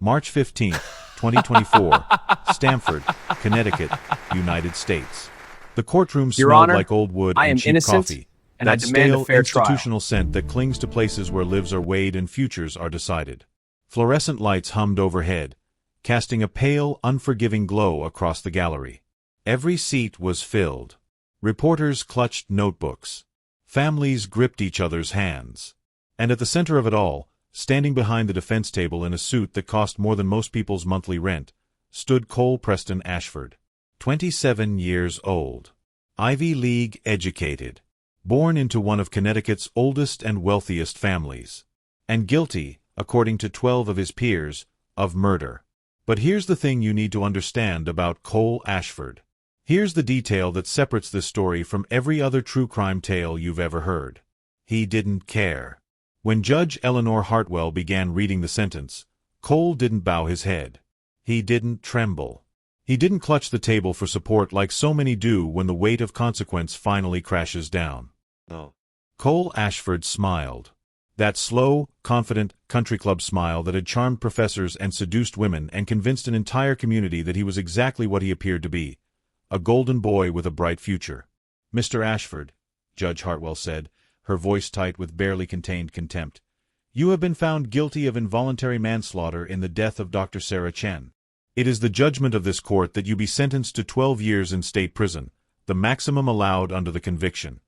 March 15, 2024, Stamford, Connecticut, United States. The courtroom Your smelled Honor, like old wood I am and cheap innocent, coffee. and I That demand a stale fair trial. institutional scent that clings to places where lives are weighed and futures are decided. Fluorescent lights hummed overhead, casting a pale, unforgiving glow across the gallery. Every seat was filled. Reporters clutched notebooks. Families gripped each other's hands. And at the center of it all, standing behind the defense table in a suit that cost more than most people's monthly rent, stood Cole Preston Ashford. 27 years old. Ivy League educated. Born into one of Connecticut's oldest and wealthiest families. And guilty, according to 12 of his peers, of murder. But here's the thing you need to understand about Cole Ashford. Here's the detail that separates this story from every other true crime tale you've ever heard. He didn't care. When Judge Eleanor Hartwell began reading the sentence, Cole didn't bow his head. He didn't tremble. He didn't clutch the table for support like so many do when the weight of consequence finally crashes down. No. Cole Ashford smiled. That slow, confident, country club smile that had charmed professors and seduced women and convinced an entire community that he was exactly what he appeared to be, a golden boy with a bright future. "Mr. Ashford," Judge Hartwell said, her voice tight with barely contained contempt, "you have been found guilty of involuntary manslaughter in the death of Dr. Sarah Chen. It is the judgment of this court that you be sentenced to 12 years in state prison, the maximum allowed under the conviction."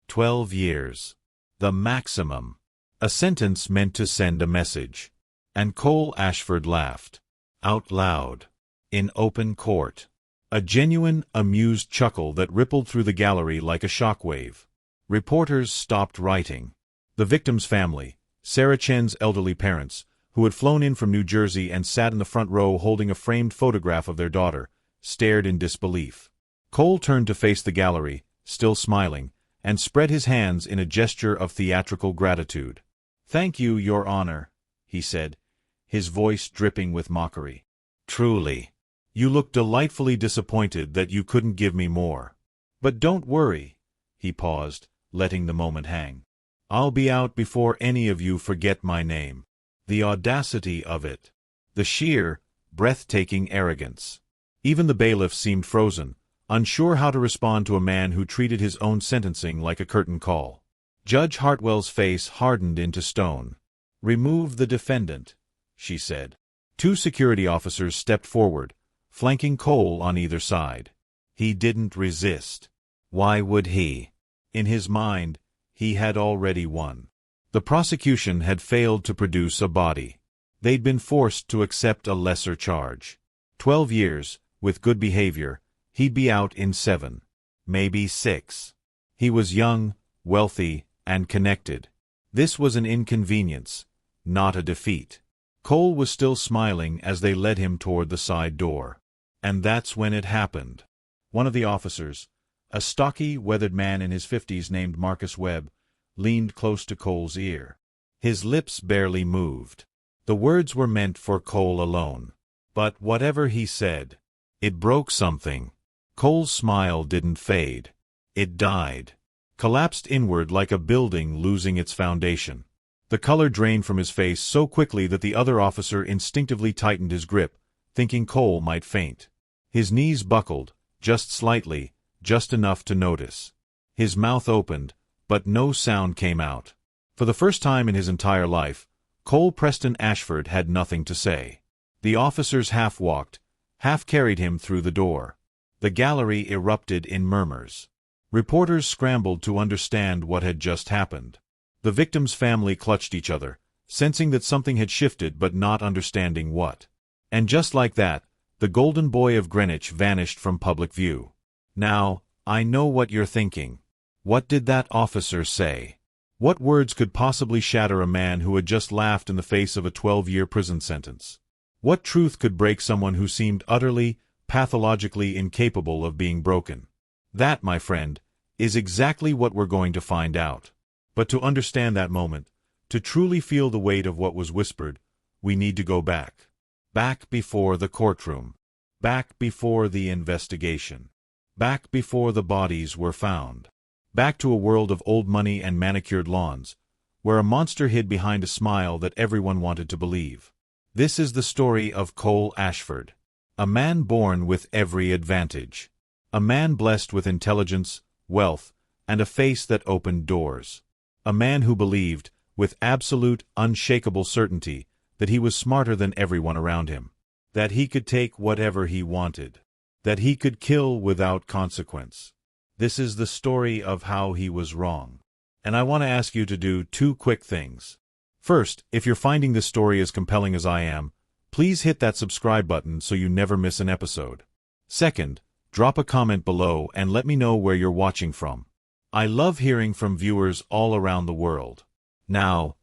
12 years. The maximum. A sentence meant to send a message. And Cole Ashford laughed. Out loud. In open court. A genuine, amused chuckle that rippled through the gallery like a shockwave. Reporters stopped writing. The victim's family, Sarah Chen's elderly parents, who had flown in from New Jersey and sat in the front row holding a framed photograph of their daughter, stared in disbelief. Cole turned to face the gallery, still smiling, and spread his hands in a gesture of theatrical gratitude. "Thank you, Your Honor," he said, his voice dripping with mockery. "Truly. You look delightfully disappointed that you couldn't give me more. But don't worry," he paused, letting the moment hang. "I'll be out before any of you forget my name." The audacity of it. The sheer, breathtaking arrogance. Even the bailiff seemed frozen, unsure how to respond to a man who treated his own sentencing like a curtain call. Judge Hartwell's face hardened into stone. "Remove the defendant," she said. 2 security officers stepped forward, flanking Cole on either side. He didn't resist. Why would he? In his mind, he had already won. The prosecution had failed to produce a body. They'd been forced to accept a lesser charge. 12 years, with good behavior, he'd be out in 7, maybe 6. He was young, wealthy, and connected. This was an inconvenience, not a defeat. Cole was still smiling as they led him toward the side door. And that's when it happened. One of the officers, a stocky, weathered man in his 50s named Marcus Webb, leaned close to Cole's ear. His lips barely moved. The words were meant for Cole alone. But whatever he said, it broke something. Cole's smile didn't fade. It died. Collapsed inward like a building losing its foundation. The color drained from his face so quickly that the other officer instinctively tightened his grip, thinking Cole might faint. His knees buckled, just slightly, just enough to notice. His mouth opened, but no sound came out. For the first time in his entire life, Cole Preston Ashford had nothing to say. The officers half walked, half carried him through the door. The gallery erupted in murmurs. Reporters scrambled to understand what had just happened. The victim's family clutched each other, sensing that something had shifted but not understanding what. And just like that, the golden boy of Greenwich vanished from public view. Now, I know what you're thinking. What did that officer say? What words could possibly shatter a man who had just laughed in the face of a 12-year prison sentence? What truth could break someone who seemed utterly, pathologically incapable of being broken? That, my friend, is exactly what we're going to find out. But to understand that moment, to truly feel the weight of what was whispered, we need to go back. Back before the courtroom. Back before the investigation. Back before the bodies were found. Back to a world of old money and manicured lawns, where a monster hid behind a smile that everyone wanted to believe. This is the story of Cole Ashford. A man born with every advantage. A man blessed with intelligence, wealth, and a face that opened doors. A man who believed, with absolute, unshakable certainty, that he was smarter than everyone around him. That he could take whatever he wanted. That he could kill without consequence. This is the story of how he was wrong. And I want to ask you to do 2 quick things. First, if you're finding this story as compelling as I am, please hit that subscribe button so you never miss an episode. Second, drop a comment below and let me know where you're watching from. I love hearing from viewers all around the world. Now,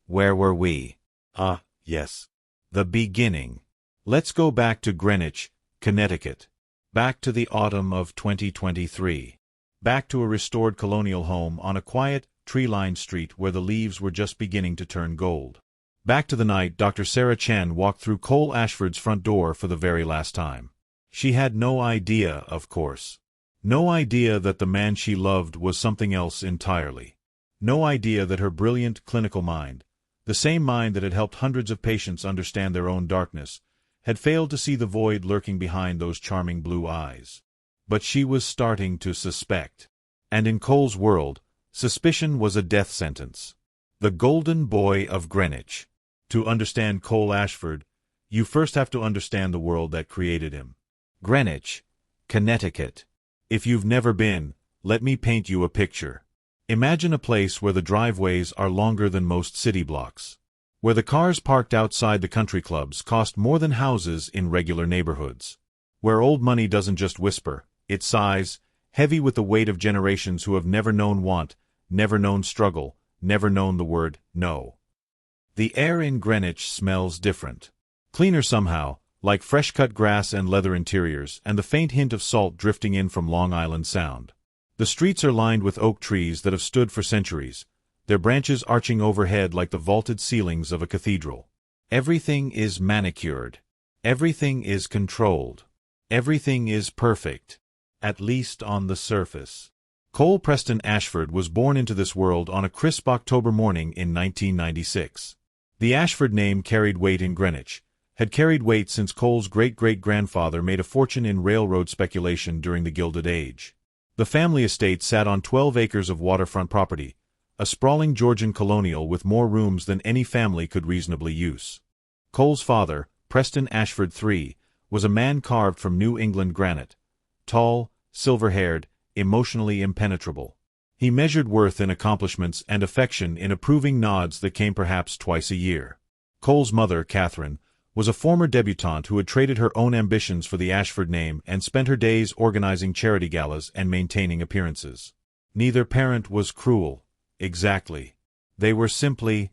where were we? Yes. The beginning. Let's go back to Greenwich, Connecticut. Back to the autumn of 2023. Back to a restored colonial home on a quiet, tree-lined street where the leaves were just beginning to turn gold. Back to the night Dr. Sarah Chen walked through Cole Ashford's front door for the very last time. She had no idea, of course. No idea that the man she loved was something else entirely. No idea that her brilliant clinical mind, the same mind that had helped hundreds of patients understand their own darkness, had failed to see the void lurking behind those charming blue eyes. But she was starting to suspect. And in Cole's world, suspicion was a death sentence. The golden boy of Greenwich. To understand Cole Ashford, you first have to understand the world that created him. Greenwich, Connecticut. If you've never been, let me paint you a picture. Imagine a place where the driveways are longer than most city blocks. Where the cars parked outside the country clubs cost more than houses in regular neighborhoods. Where old money doesn't just whisper, it sighs, heavy with the weight of generations who have never known want, never known struggle, never known the word no. The air in Greenwich smells different. Cleaner somehow, like fresh-cut grass and leather interiors and the faint hint of salt drifting in from Long Island Sound. The streets are lined with oak trees that have stood for centuries, their branches arching overhead like the vaulted ceilings of a cathedral. Everything is manicured. Everything is controlled. Everything is perfect. At least on the surface. Cole Preston Ashford was born into this world on a crisp October morning in 1996. The Ashford name carried weight in Greenwich, had carried weight since Cole's great-great-grandfather made a fortune in railroad speculation during the Gilded Age. The family estate sat on 12 acres of waterfront property, a sprawling Georgian colonial with more rooms than any family could reasonably use. Cole's father, Preston Ashford III, was a man carved from New England granite, tall, silver-haired, emotionally impenetrable. He measured worth in accomplishments and affection in approving nods that came perhaps twice a year. Cole's mother, Catherine, was a former debutante who had traded her own ambitions for the Ashford name and spent her days organizing charity galas and maintaining appearances. Neither parent was cruel, exactly. They were simply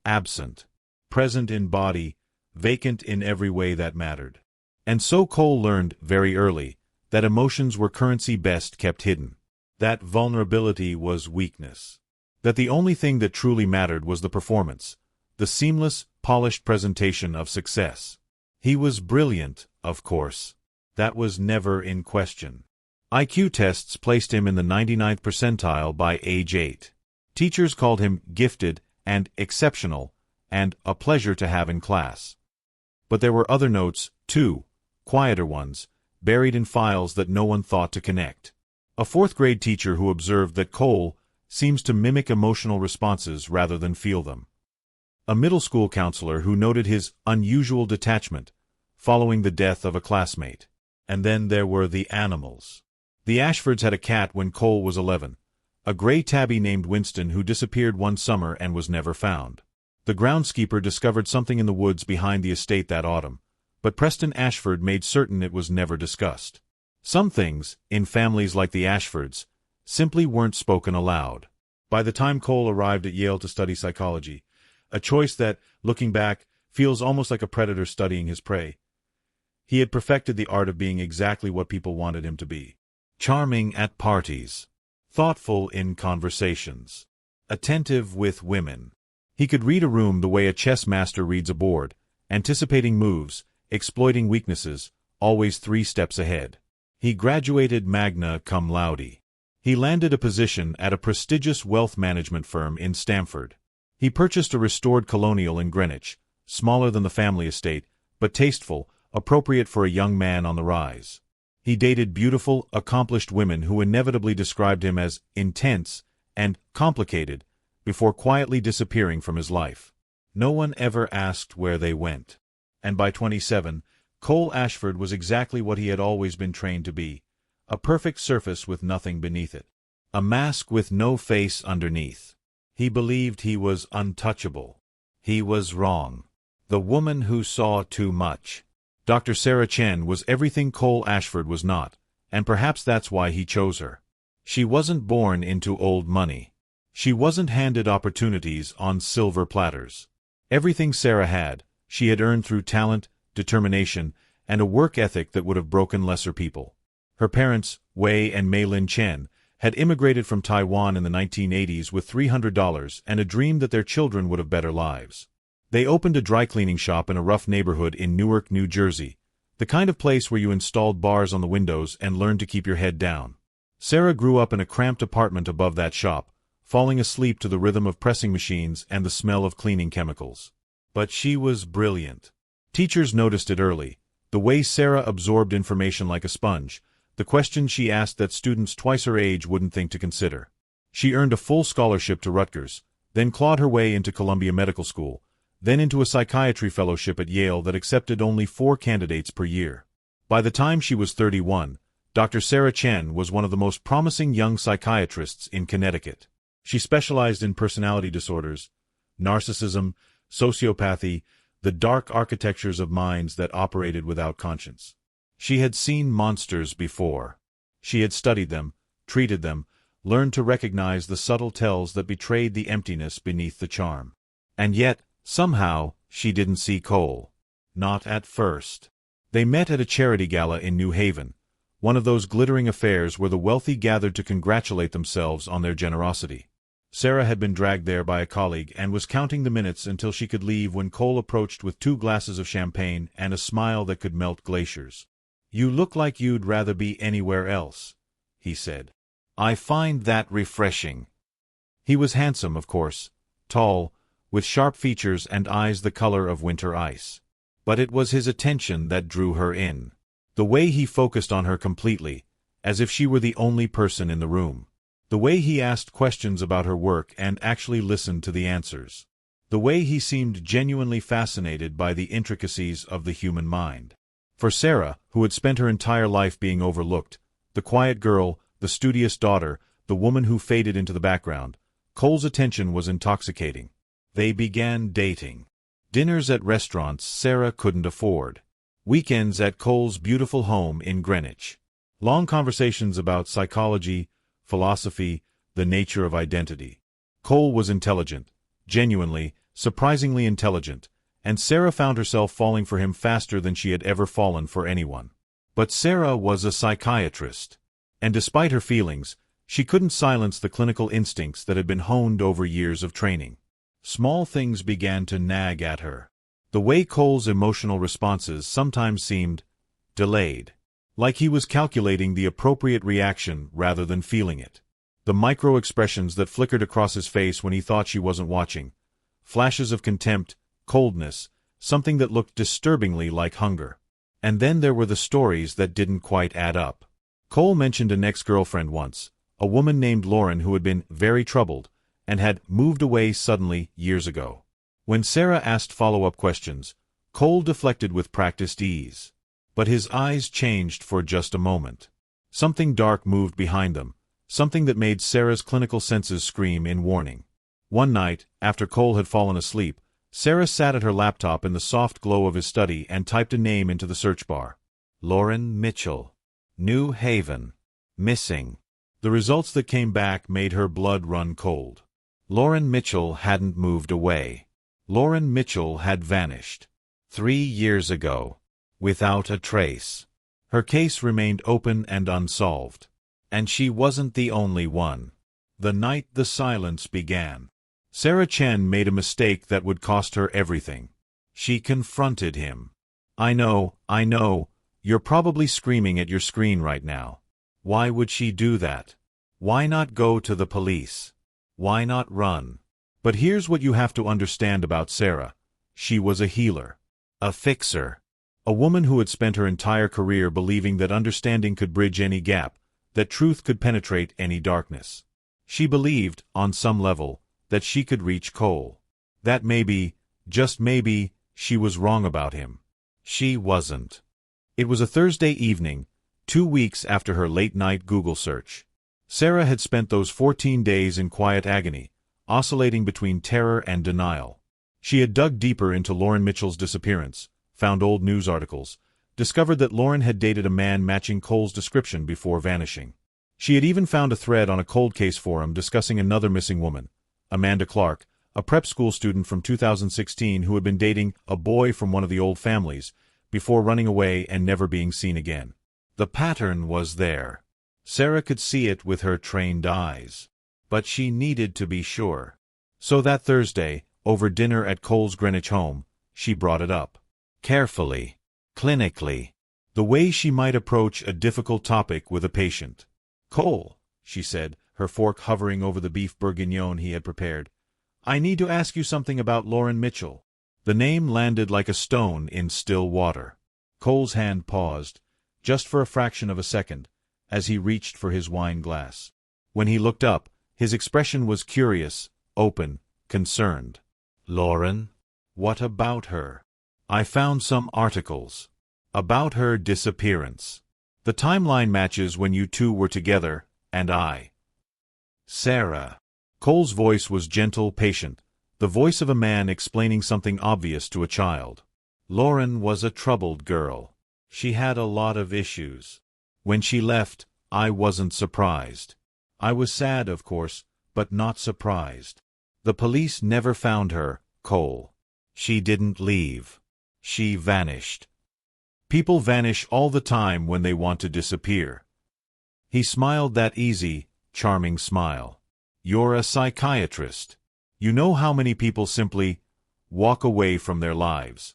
absent, present in body, vacant in every way that mattered. And so Cole learned, very early, that emotions were currency best kept hidden. That vulnerability was weakness. That the only thing that truly mattered was the performance, the seamless, polished presentation of success. He was brilliant, of course. That was never in question. IQ tests placed him in the 99th percentile by age 8. Teachers called him gifted and exceptional and a pleasure to have in class. But there were other notes, too, quieter ones, buried in files that no one thought to connect. A fourth-grade teacher who observed that Cole seems to mimic emotional responses rather than feel them. A middle school counselor who noted his unusual detachment following the death of a classmate. And then there were the animals. The Ashfords had a cat when Cole was 11, a gray tabby named Winston who disappeared one summer and was never found. The groundskeeper discovered something in the woods behind the estate that autumn, but Preston Ashford made certain it was never discussed. Some things, in families like the Ashfords, simply weren't spoken aloud. By the time Cole arrived at Yale to study psychology, a choice that, looking back, feels almost like a predator studying his prey, he had perfected the art of being exactly what people wanted him to be. Charming at parties. Thoughtful in conversations. Attentive with women. He could read a room the way a chess master reads a board, anticipating moves, exploiting weaknesses, always 3 steps ahead. He graduated magna cum laude. He landed a position at a prestigious wealth management firm in Stamford. He purchased a restored colonial in Greenwich, smaller than the family estate, but tasteful, appropriate for a young man on the rise. He dated beautiful, accomplished women who inevitably described him as intense and complicated, before quietly disappearing from his life. No one ever asked where they went. And by 27, Cole Ashford was exactly what he had always been trained to be, a perfect surface with nothing beneath it. A mask with no face underneath. He believed he was untouchable. He was wrong. The woman who saw too much. Dr. Sarah Chen was everything Cole Ashford was not, and perhaps that's why he chose her. She wasn't born into old money. She wasn't handed opportunities on silver platters. Everything Sarah had, she had earned through talent, determination, and a work ethic that would have broken lesser people. Her parents, Wei and Mei-Lin Chen, had immigrated from Taiwan in the 1980s with $300 and a dream that their children would have better lives. They opened a dry cleaning shop in a rough neighborhood in Newark, New Jersey, the kind of place where you installed bars on the windows and learned to keep your head down. Sarah grew up in a cramped apartment above that shop, falling asleep to the rhythm of pressing machines and the smell of cleaning chemicals. But she was brilliant. Teachers noticed it early, the way Sarah absorbed information like a sponge, the questions she asked that students twice her age wouldn't think to consider. She earned a full scholarship to Rutgers, then clawed her way into Columbia Medical School, then into a psychiatry fellowship at Yale that accepted only 4 candidates per year. By the time she was 31, Dr. Sarah Chen was one of the most promising young psychiatrists in Connecticut. She specialized in personality disorders, narcissism, sociopathy, the dark architectures of minds that operated without conscience. She had seen monsters before. She had studied them, treated them, learned to recognize the subtle tells that betrayed the emptiness beneath the charm. And yet, somehow, she didn't see Cole. Not at first. They met at a charity gala in New Haven, one of those glittering affairs where the wealthy gathered to congratulate themselves on their generosity. Sarah had been dragged there by a colleague and was counting the minutes until she could leave when Cole approached with 2 glasses of champagne and a smile that could melt glaciers. "You look like you'd rather be anywhere else," he said. "I find that refreshing." He was handsome, of course, tall, with sharp features and eyes the color of winter ice. But it was his attention that drew her in. The way he focused on her completely, as if she were the only person in the room. The way he asked questions about her work and actually listened to the answers. The way he seemed genuinely fascinated by the intricacies of the human mind. For Sarah, who had spent her entire life being overlooked, the quiet girl, the studious daughter, the woman who faded into the background, Cole's attention was intoxicating. They began dating. Dinners at restaurants Sarah couldn't afford. Weekends at Cole's beautiful home in Greenwich. Long conversations about psychology, philosophy, the nature of identity. Cole was intelligent, genuinely, surprisingly intelligent, and Sarah found herself falling for him faster than she had ever fallen for anyone. But Sarah was a psychiatrist, and despite her feelings, she couldn't silence the clinical instincts that had been honed over years of training. Small things began to nag at her. The way Cole's emotional responses sometimes seemed delayed. Like he was calculating the appropriate reaction rather than feeling it. The micro-expressions that flickered across his face when he thought she wasn't watching. Flashes of contempt, coldness, something that looked disturbingly like hunger. And then there were the stories that didn't quite add up. Cole mentioned an ex-girlfriend once, a woman named Lauren who had been very troubled, and had moved away suddenly years ago. When Sarah asked follow-up questions, Cole deflected with practiced ease. But his eyes changed for just a moment. Something dark moved behind them, something that made Sarah's clinical senses scream in warning. One night, after Cole had fallen asleep, Sarah sat at her laptop in the soft glow of his study and typed a name into the search bar. Lauren Mitchell. New Haven. Missing. The results that came back made her blood run cold. Lauren Mitchell hadn't moved away. Lauren Mitchell had vanished. 3 years ago. Without a trace. Her case remained open and unsolved. And she wasn't the only one. The night the silence began, Sarah Chen made a mistake that would cost her everything. She confronted him. I know, you're probably screaming at your screen right now. Why would she do that? Why not go to the police? Why not run? But here's what you have to understand about Sarah. She was a healer. A fixer. A woman who had spent her entire career believing that understanding could bridge any gap, that truth could penetrate any darkness. She believed, on some level, that she could reach Cole. That maybe, just maybe, she was wrong about him. She wasn't. It was a Thursday evening, 2 weeks after her late-night Google search. Sarah had spent those 14 days in quiet agony, oscillating between terror and denial. She had dug deeper into Lauren Mitchell's disappearance, found old news articles, discovered that Lauren had dated a man matching Cole's description before vanishing. She had even found a thread on a cold case forum discussing another missing woman, Amanda Clark, a prep school student from 2016 who had been dating a boy from one of the old families, before running away and never being seen again. The pattern was there. Sarah could see it with her trained eyes. But she needed to be sure. So that Thursday, over dinner at Cole's Greenwich home, she brought it up. Carefully. Clinically. The way she might approach a difficult topic with a patient. "Cole," she said, her fork hovering over the beef bourguignon he had prepared, "I need to ask you something about Lauren Mitchell." The name landed like a stone in still water. Cole's hand paused, just for a fraction of a second, as he reached for his wine glass. When he looked up, his expression was curious, open, concerned. "Lauren? What about her?" "I found some articles. About her disappearance. The timeline matches when you two were together, and I." "Sarah." Cole's voice was gentle, patient, the voice of a man explaining something obvious to a child. "Lauren was a troubled girl. She had a lot of issues. When she left, I wasn't surprised. I was sad, of course, but not surprised. The police never found her, Cole. She didn't leave. She vanished. People vanish all the time when they want to disappear." He smiled that easy, charming smile. "You're a psychiatrist. You know how many people simply walk away from their lives."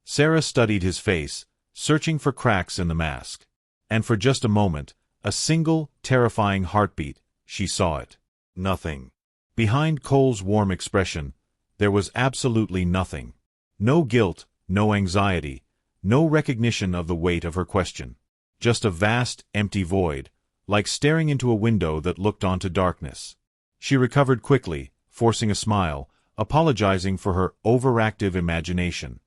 Sarah studied his face, searching for cracks in the mask. And for just a moment, a single, terrifying heartbeat, she saw it. Nothing. Behind Cole's warm expression, there was absolutely nothing. No guilt, no anxiety, no recognition of the weight of her question. Just a vast, empty void, like staring into a window that looked onto darkness. She recovered quickly, forcing a smile, apologizing for her overactive imagination.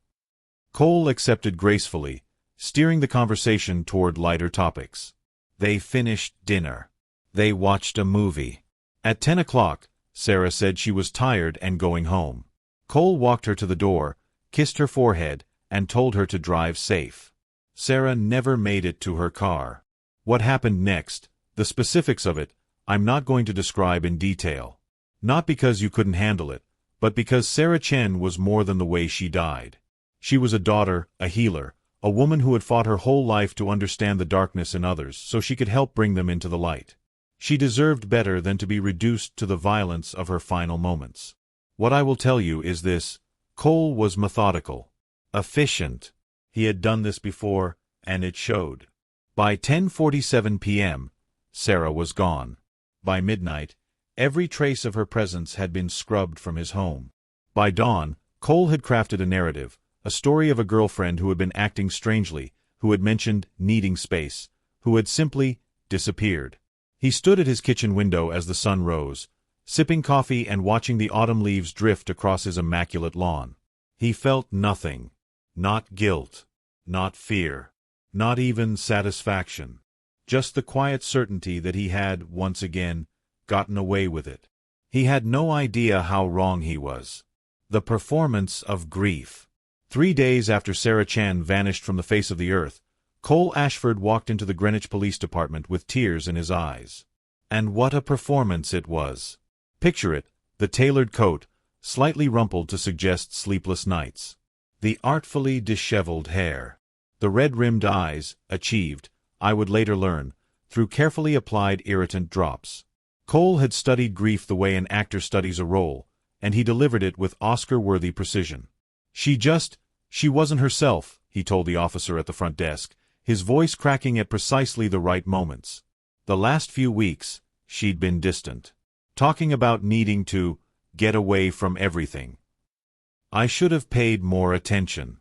Cole accepted gracefully, steering the conversation toward lighter topics. They finished dinner. They watched a movie. At 10 o'clock, Sarah said she was tired and going home. Cole walked her to the door, kissed her forehead, and told her to drive safe. Sarah never made it to her car. What happened next, the specifics of it, I'm not going to describe in detail. Not because you couldn't handle it, but because Sarah Chen was more than the way she died. She was a daughter, a healer, a woman who had fought her whole life to understand the darkness in others so she could help bring them into the light. She deserved better than to be reduced to the violence of her final moments. What I will tell you is this: Cole was methodical. Efficient. He had done this before, and it showed. By 10:47 p.m., Sarah was gone. By midnight, every trace of her presence had been scrubbed from his home. By dawn, Cole had crafted a narrative, a story of a girlfriend who had been acting strangely, who had mentioned needing space, who had simply disappeared. He stood at his kitchen window as the sun rose, sipping coffee and watching the autumn leaves drift across his immaculate lawn. He felt nothing. Not guilt. Not fear. Not even satisfaction. Just the quiet certainty that he had, once again, gotten away with it. He had no idea how wrong he was. The performance of grief. 3 days after Sarah Chan vanished from the face of the earth, Cole Ashford walked into the Greenwich Police Department with tears in his eyes. And what a performance it was. Picture it, the tailored coat, slightly rumpled to suggest sleepless nights. The artfully disheveled hair. The red-rimmed eyes, achieved, I would later learn, through carefully applied irritant drops. Cole had studied grief the way an actor studies a role, and he delivered it with Oscar-worthy precision. She wasn't herself, he told the officer at the front desk, his voice cracking at precisely the right moments. The last few weeks, she'd been distant. Talking about needing to get away from everything. I should have paid more attention.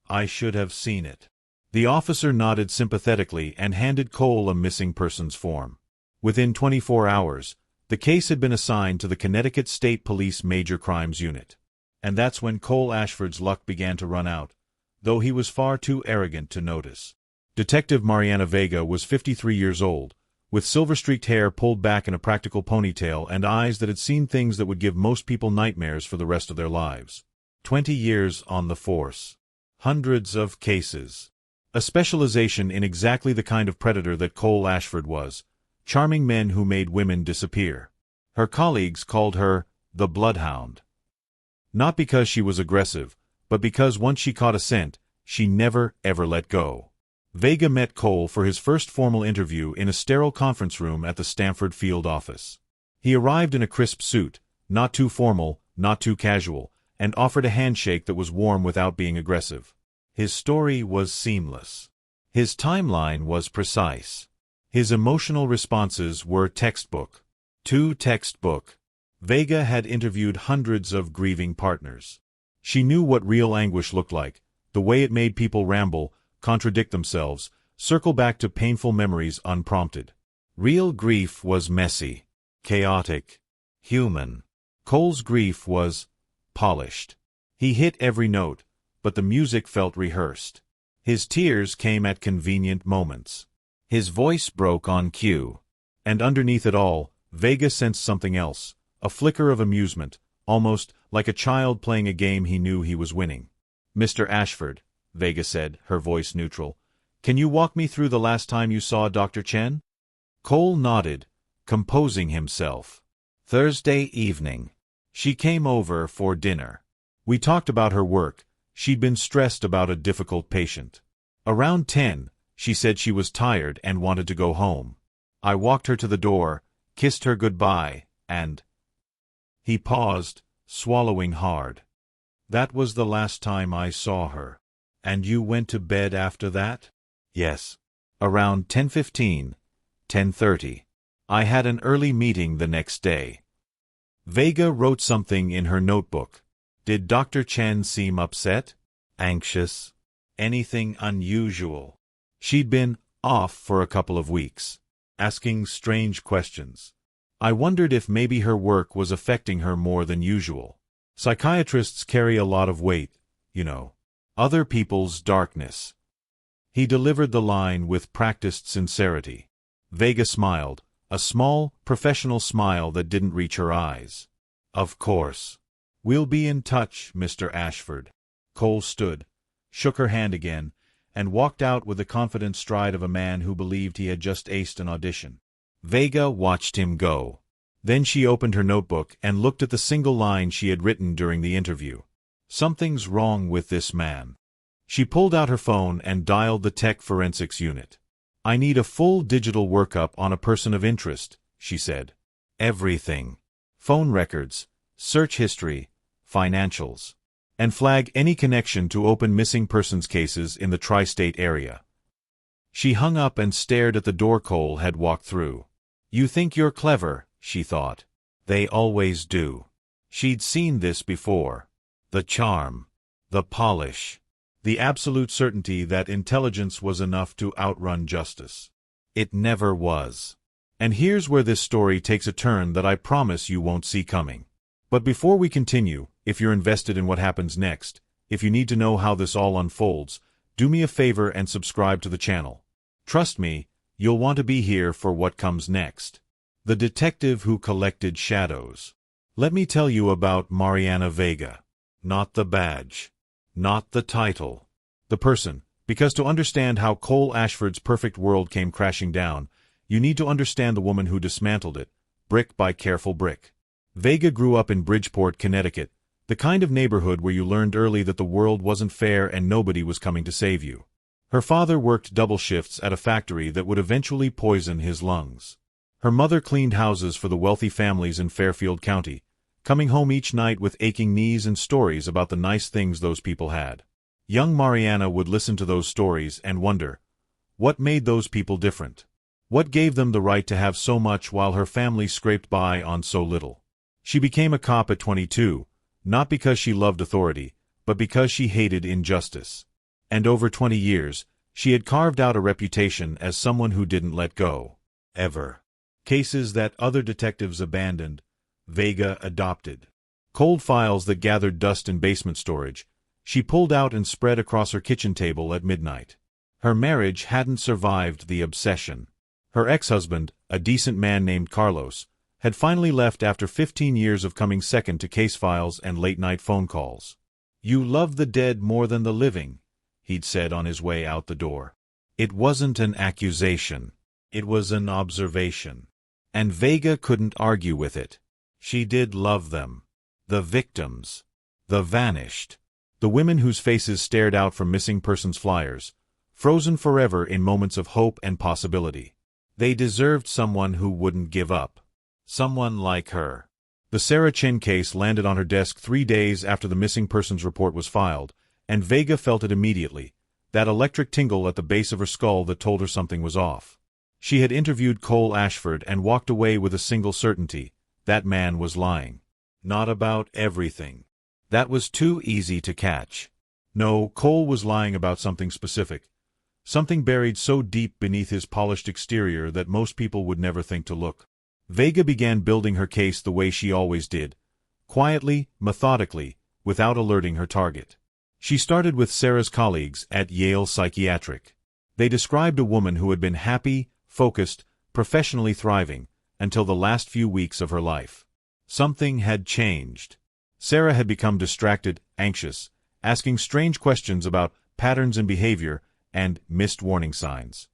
I should have seen it. The officer nodded sympathetically and handed Cole a missing persons form. Within 24 hours, the case had been assigned to the Connecticut State Police Major Crimes Unit. And that's when Cole Ashford's luck began to run out, though he was far too arrogant to notice. Detective Mariana Vega was 53 years old, with silver-streaked hair pulled back in a practical ponytail and eyes that had seen things that would give most people nightmares for the rest of their lives. 20 years on the force. Hundreds of cases. A specialization in exactly the kind of predator that Cole Ashford was, charming men who made women disappear. Her colleagues called her the Bloodhound. Not because she was aggressive, but because once she caught a scent, she never, ever let go. Vega met Cole for his first formal interview in a sterile conference room at the Stamford Field office. He arrived in a crisp suit, not too formal, not too casual, and offered a handshake that was warm without being aggressive. His story was seamless. His timeline was precise. His emotional responses were textbook. Too textbook. Vega had interviewed hundreds of grieving partners. She knew what real anguish looked like, the way it made people ramble, contradict themselves, circle back to painful memories unprompted. Real grief was messy, chaotic, human. Cole's grief was polished. He hit every note, but the music felt rehearsed. His tears came at convenient moments. His voice broke on cue. And underneath it all, Vega sensed something else, a flicker of amusement, almost like a child playing a game he knew he was winning. "Mr. Ashford," Vega said, her voice neutral, "can you walk me through the last time you saw Dr. Chen?" Cole nodded, composing himself. "Thursday evening. She came over for dinner. We talked about her work. She'd been stressed about a difficult patient. Around 10, she said she was tired and wanted to go home. I walked her to the door, kissed her goodbye, and—" He paused, swallowing hard. "That was the last time I saw her. And you went to bed after that?" "Yes. Around 10:15, 10:30. I had an early meeting the next day." Vega wrote something in her notebook. Did Dr. Chen seem upset? Anxious? Anything unusual? She'd been off for a couple of weeks, asking strange questions. I wondered if maybe her work was affecting her more than usual. Psychiatrists carry a lot of weight, you know. Other people's darkness. He delivered the line with practiced sincerity. Vega smiled, a small, professional smile that didn't reach her eyes. "Of course. We'll be in touch, Mr. Ashford." Cole stood, shook her hand again, and walked out with the confident stride of a man who believed he had just aced an audition. Vega watched him go. Then she opened her notebook and looked at the single line she had written during the interview. Something's wrong with this man. She pulled out her phone and dialed the tech forensics unit. "I need a full digital workup on a person of interest," she said. "Everything. Phone records, search history, financials. And flag any connection to open missing persons cases in the tri-state area." She hung up and stared at the door Cole had walked through. "You think you're clever," she thought. "They always do." She'd seen this before. The charm, the polish, the absolute certainty that intelligence was enough to outrun justice. It never was. And here's where this story takes a turn that I promise you won't see coming. But before we continue, if you're invested in what happens next, if you need to know how this all unfolds, do me a favor and subscribe to the channel. Trust me, you'll want to be here for what comes next. The detective who collected shadows. Let me tell you about Mariana Vega. Not the badge. Not the title. The person. Because to understand how Cole Ashford's perfect world came crashing down, you need to understand the woman who dismantled it, brick by careful brick. Vega grew up in Bridgeport, Connecticut, the kind of neighborhood where you learned early that the world wasn't fair and nobody was coming to save you. Her father worked double shifts at a factory that would eventually poison his lungs. Her mother cleaned houses for the wealthy families in Fairfield County, coming home each night with aching knees and stories about the nice things those people had. Young Mariana would listen to those stories and wonder, what made those people different? What gave them the right to have so much while her family scraped by on so little? She became a cop at 22, not because she loved authority, but because she hated injustice. And over 20 years, she had carved out a reputation as someone who didn't let go. Ever. Cases that other detectives abandoned, Vega adopted. Cold files that gathered dust in basement storage, she pulled out and spread across her kitchen table at midnight. Her marriage hadn't survived the obsession. Her ex-husband, a decent man named Carlos, had finally left after 15 years of coming second to case files and late-night phone calls. "You love the dead more than the living," he'd said on his way out the door. It wasn't an accusation. It was an observation. And Vega couldn't argue with it. She did love them. The victims. The vanished. The women whose faces stared out from missing persons flyers, frozen forever in moments of hope and possibility. They deserved someone who wouldn't give up. Someone like her. The Sarah Chen case landed on her desk 3 days after the missing persons report was filed, and Vega felt it immediately, that electric tingle at the base of her skull that told her something was off. She had interviewed Cole Ashford and walked away with a single certainty: that man was lying. Not about everything. That was too easy to catch. No, Cole was lying about something specific. Something buried so deep beneath his polished exterior that most people would never think to look. Vega began building her case the way she always did, quietly, methodically, without alerting her target. She started with Sarah's colleagues at Yale Psychiatric. They described a woman who had been happy, focused, professionally thriving, until the last few weeks of her life. Something had changed. Sarah had become distracted, anxious, asking strange questions about patterns in behavior and missed warning signs.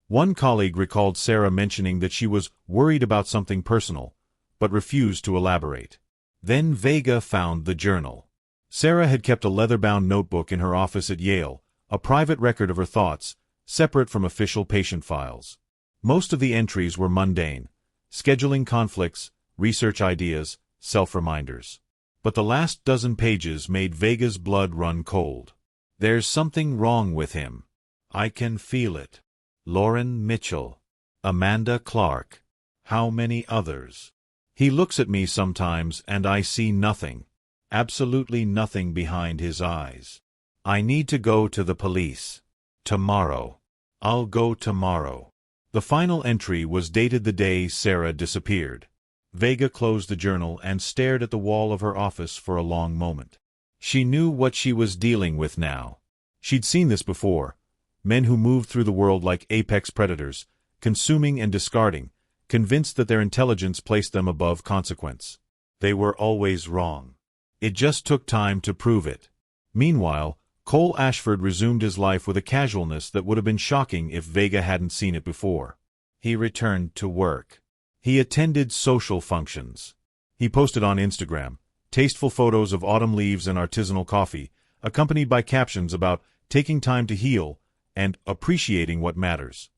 One colleague recalled Sarah mentioning that she was worried about something personal, but refused to elaborate. Then Vega found the journal. Sarah had kept a leather-bound notebook in her office at Yale, a private record of her thoughts, separate from official patient files. Most of the entries were mundane: scheduling conflicts, research ideas, self-reminders. But the last dozen pages made Vega's blood run cold. "There's something wrong with him. I can feel it. Lauren Mitchell. Amanda Clark. How many others? He looks at me sometimes and I see nothing. Absolutely nothing behind his eyes. I need to go to the police. Tomorrow. I'll go tomorrow." The final entry was dated the day Sarah disappeared. Vega closed the journal and stared at the wall of her office for a long moment. She knew what she was dealing with now. She'd seen this before. Men who moved through the world like apex predators, consuming and discarding, convinced that their intelligence placed them above consequence. They were always wrong. It just took time to prove it. Meanwhile, Cole Ashford resumed his life with a casualness that would have been shocking if Vega hadn't seen it before. He returned to work. He attended social functions. He posted on Instagram tasteful photos of autumn leaves and artisanal coffee, accompanied by captions about taking time to heal and appreciating what matters.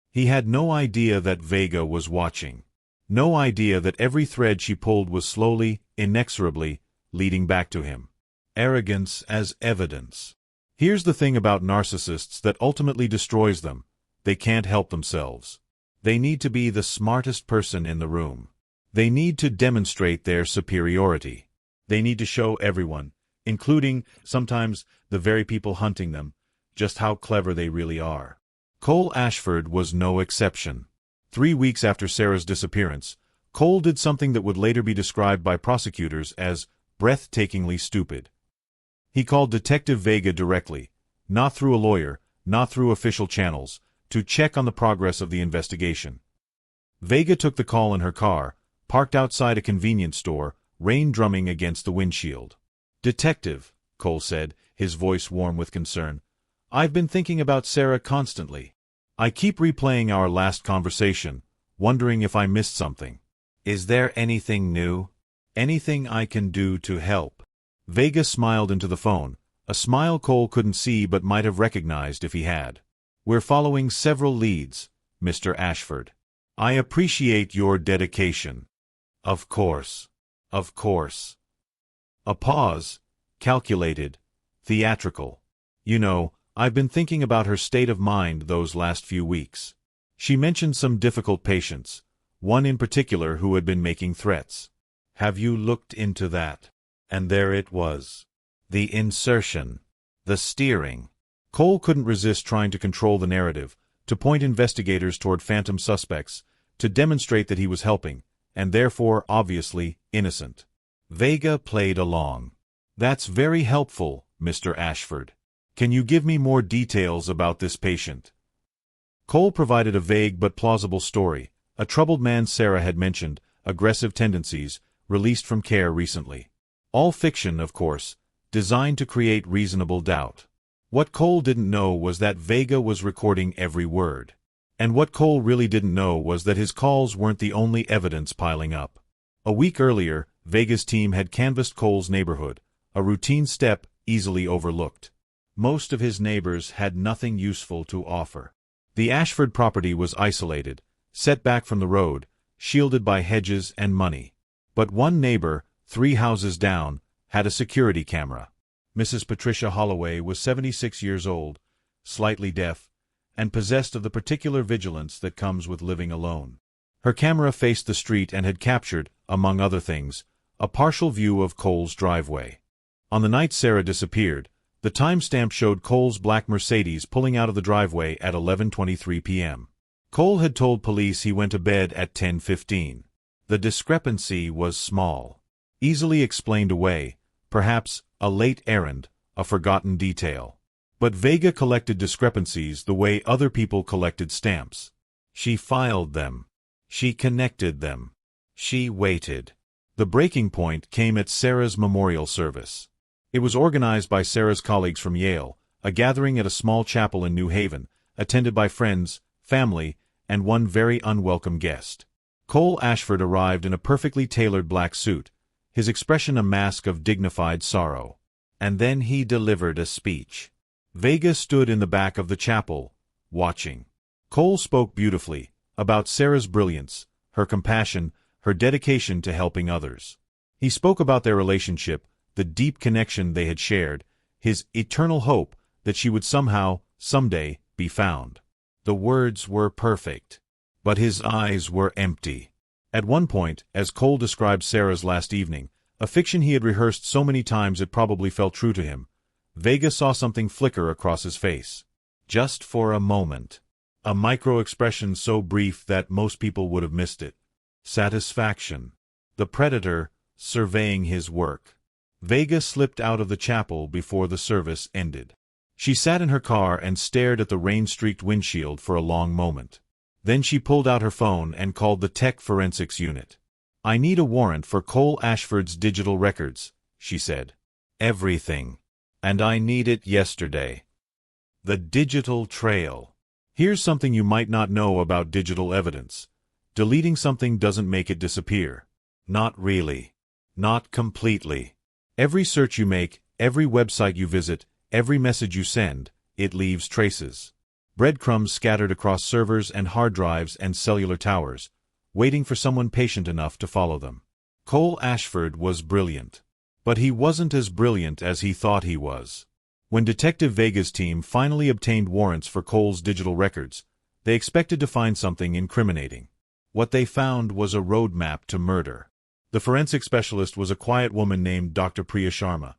He had no idea that Vega was watching. No idea that every thread she pulled was slowly, inexorably, leading back to him. Arrogance as evidence. Here's the thing about narcissists that ultimately destroys them: they can't help themselves. They need to be the smartest person in the room. They need to demonstrate their superiority. They need to show everyone, including, sometimes, the very people hunting them, just how clever they really are. Cole Ashford was no exception. 3 weeks after Sarah's disappearance, Cole did something that would later be described by prosecutors as breathtakingly stupid. He called Detective Vega directly, not through a lawyer, not through official channels, to check on the progress of the investigation. Vega took the call in her car, parked outside a convenience store, rain drumming against the windshield. "Detective," Cole said, his voice warm with concern, "I've been thinking about Sarah constantly. I keep replaying our last conversation, wondering if I missed something. Is there anything new? Anything I can do to help?" Vega smiled into the phone, a smile Cole couldn't see but might have recognized if he had. "We're following several leads, Mr. Ashford. I appreciate your dedication." "Of course. Of course." A pause, calculated, theatrical. "You know, I've been thinking about her state of mind those last few weeks. She mentioned some difficult patients, one in particular who had been making threats. Have you looked into that?" And there it was. The insertion. The steering. Cole couldn't resist trying to control the narrative, to point investigators toward phantom suspects, to demonstrate that he was helping, and therefore, obviously, innocent. Vega played along. That's very helpful, Mr. Ashford. Can you give me more details about this patient? Cole provided a vague but plausible story. A troubled man Sarah had mentioned, aggressive tendencies, released from care recently. All fiction, of course, designed to create reasonable doubt. What Cole didn't know was that Vega was recording every word. And what Cole really didn't know was that his calls weren't the only evidence piling up. A week earlier, Vega's team had canvassed Cole's neighborhood, a routine step easily overlooked. Most of his neighbors had nothing useful to offer. The Ashford property was isolated, set back from the road, shielded by hedges and money. But one neighbor, 3 houses down, had a security camera. Mrs. Patricia Holloway was 76 years old, slightly deaf, and possessed of the particular vigilance that comes with living alone. Her camera faced the street and had captured, among other things, a partial view of Cole's driveway. On the night Sarah disappeared, the timestamp showed Cole's black Mercedes pulling out of the driveway at 11:23 p.m. Cole had told police he went to bed at 10:15. The discrepancy was small. Easily explained away, perhaps a late errand, a forgotten detail. But Vega collected discrepancies the way other people collected stamps. She filed them. She connected them. She waited. The breaking point came at Sarah's memorial service. It was organized by Sarah's colleagues from Yale, a gathering at a small chapel in New Haven, attended by friends, family, and one very unwelcome guest. Cole Ashford arrived in a perfectly tailored black suit, his expression a mask of dignified sorrow. And then he delivered a speech. Vega stood in the back of the chapel, watching. Cole spoke beautifully, about Sarah's brilliance, her compassion, her dedication to helping others. He spoke about their relationship, the deep connection they had shared, his eternal hope that she would somehow, someday, be found. The words were perfect. But his eyes were empty. At one point, as Cole described Sarah's last evening, a fiction he had rehearsed so many times it probably felt true to him, Vega saw something flicker across his face. Just for a moment. A micro-expression so brief that most people would have missed it. Satisfaction. The predator, surveying his work. Vega slipped out of the chapel before the service ended. She sat in her car and stared at the rain-streaked windshield for a long moment. Then she pulled out her phone and called the tech forensics unit. "I need a warrant for Cole Ashford's digital records," she said. "Everything. And I need it yesterday." The digital trail. Here's something you might not know about digital evidence. Deleting something doesn't make it disappear. Not really. Not completely. Every search you make, every website you visit, every message you send, it leaves traces. Breadcrumbs scattered across servers and hard drives and cellular towers, waiting for someone patient enough to follow them. Cole Ashford was brilliant. But he wasn't as brilliant as he thought he was. When Detective Vega's team finally obtained warrants for Cole's digital records, they expected to find something incriminating. What they found was a roadmap to murder. The forensic specialist was a quiet woman named Dr. Priya Sharma,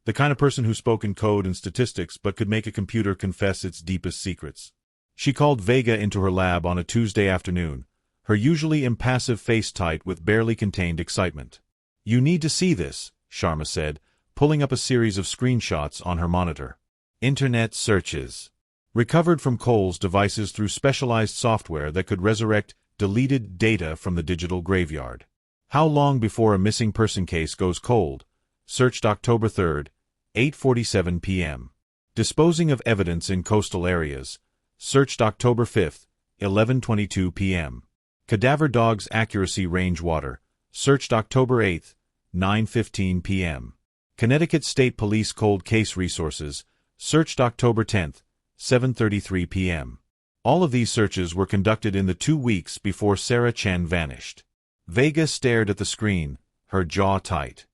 the kind of person who spoke in code and statistics but could make a computer confess its deepest secrets. She called Vega into her lab on a Tuesday afternoon, her usually impassive face tight with barely contained excitement. "You need to see this," Sharma said, pulling up a series of screenshots on her monitor. Internet searches. Recovered from Cole's devices through specialized software that could resurrect deleted data from the digital graveyard. How long before a missing person case goes cold? Searched October 3rd, 8:47 p.m. Disposing of evidence in coastal areas. Searched October 5th, 11:22 p.m. Cadaver dogs accuracy range water. Searched October 8th, 9:15 p.m. Connecticut State Police cold case resources. Searched October 10th, 7:33 p.m. All of these searches were conducted in the 2 weeks before Sarah Chen vanished. Vega stared at the screen, her jaw tight.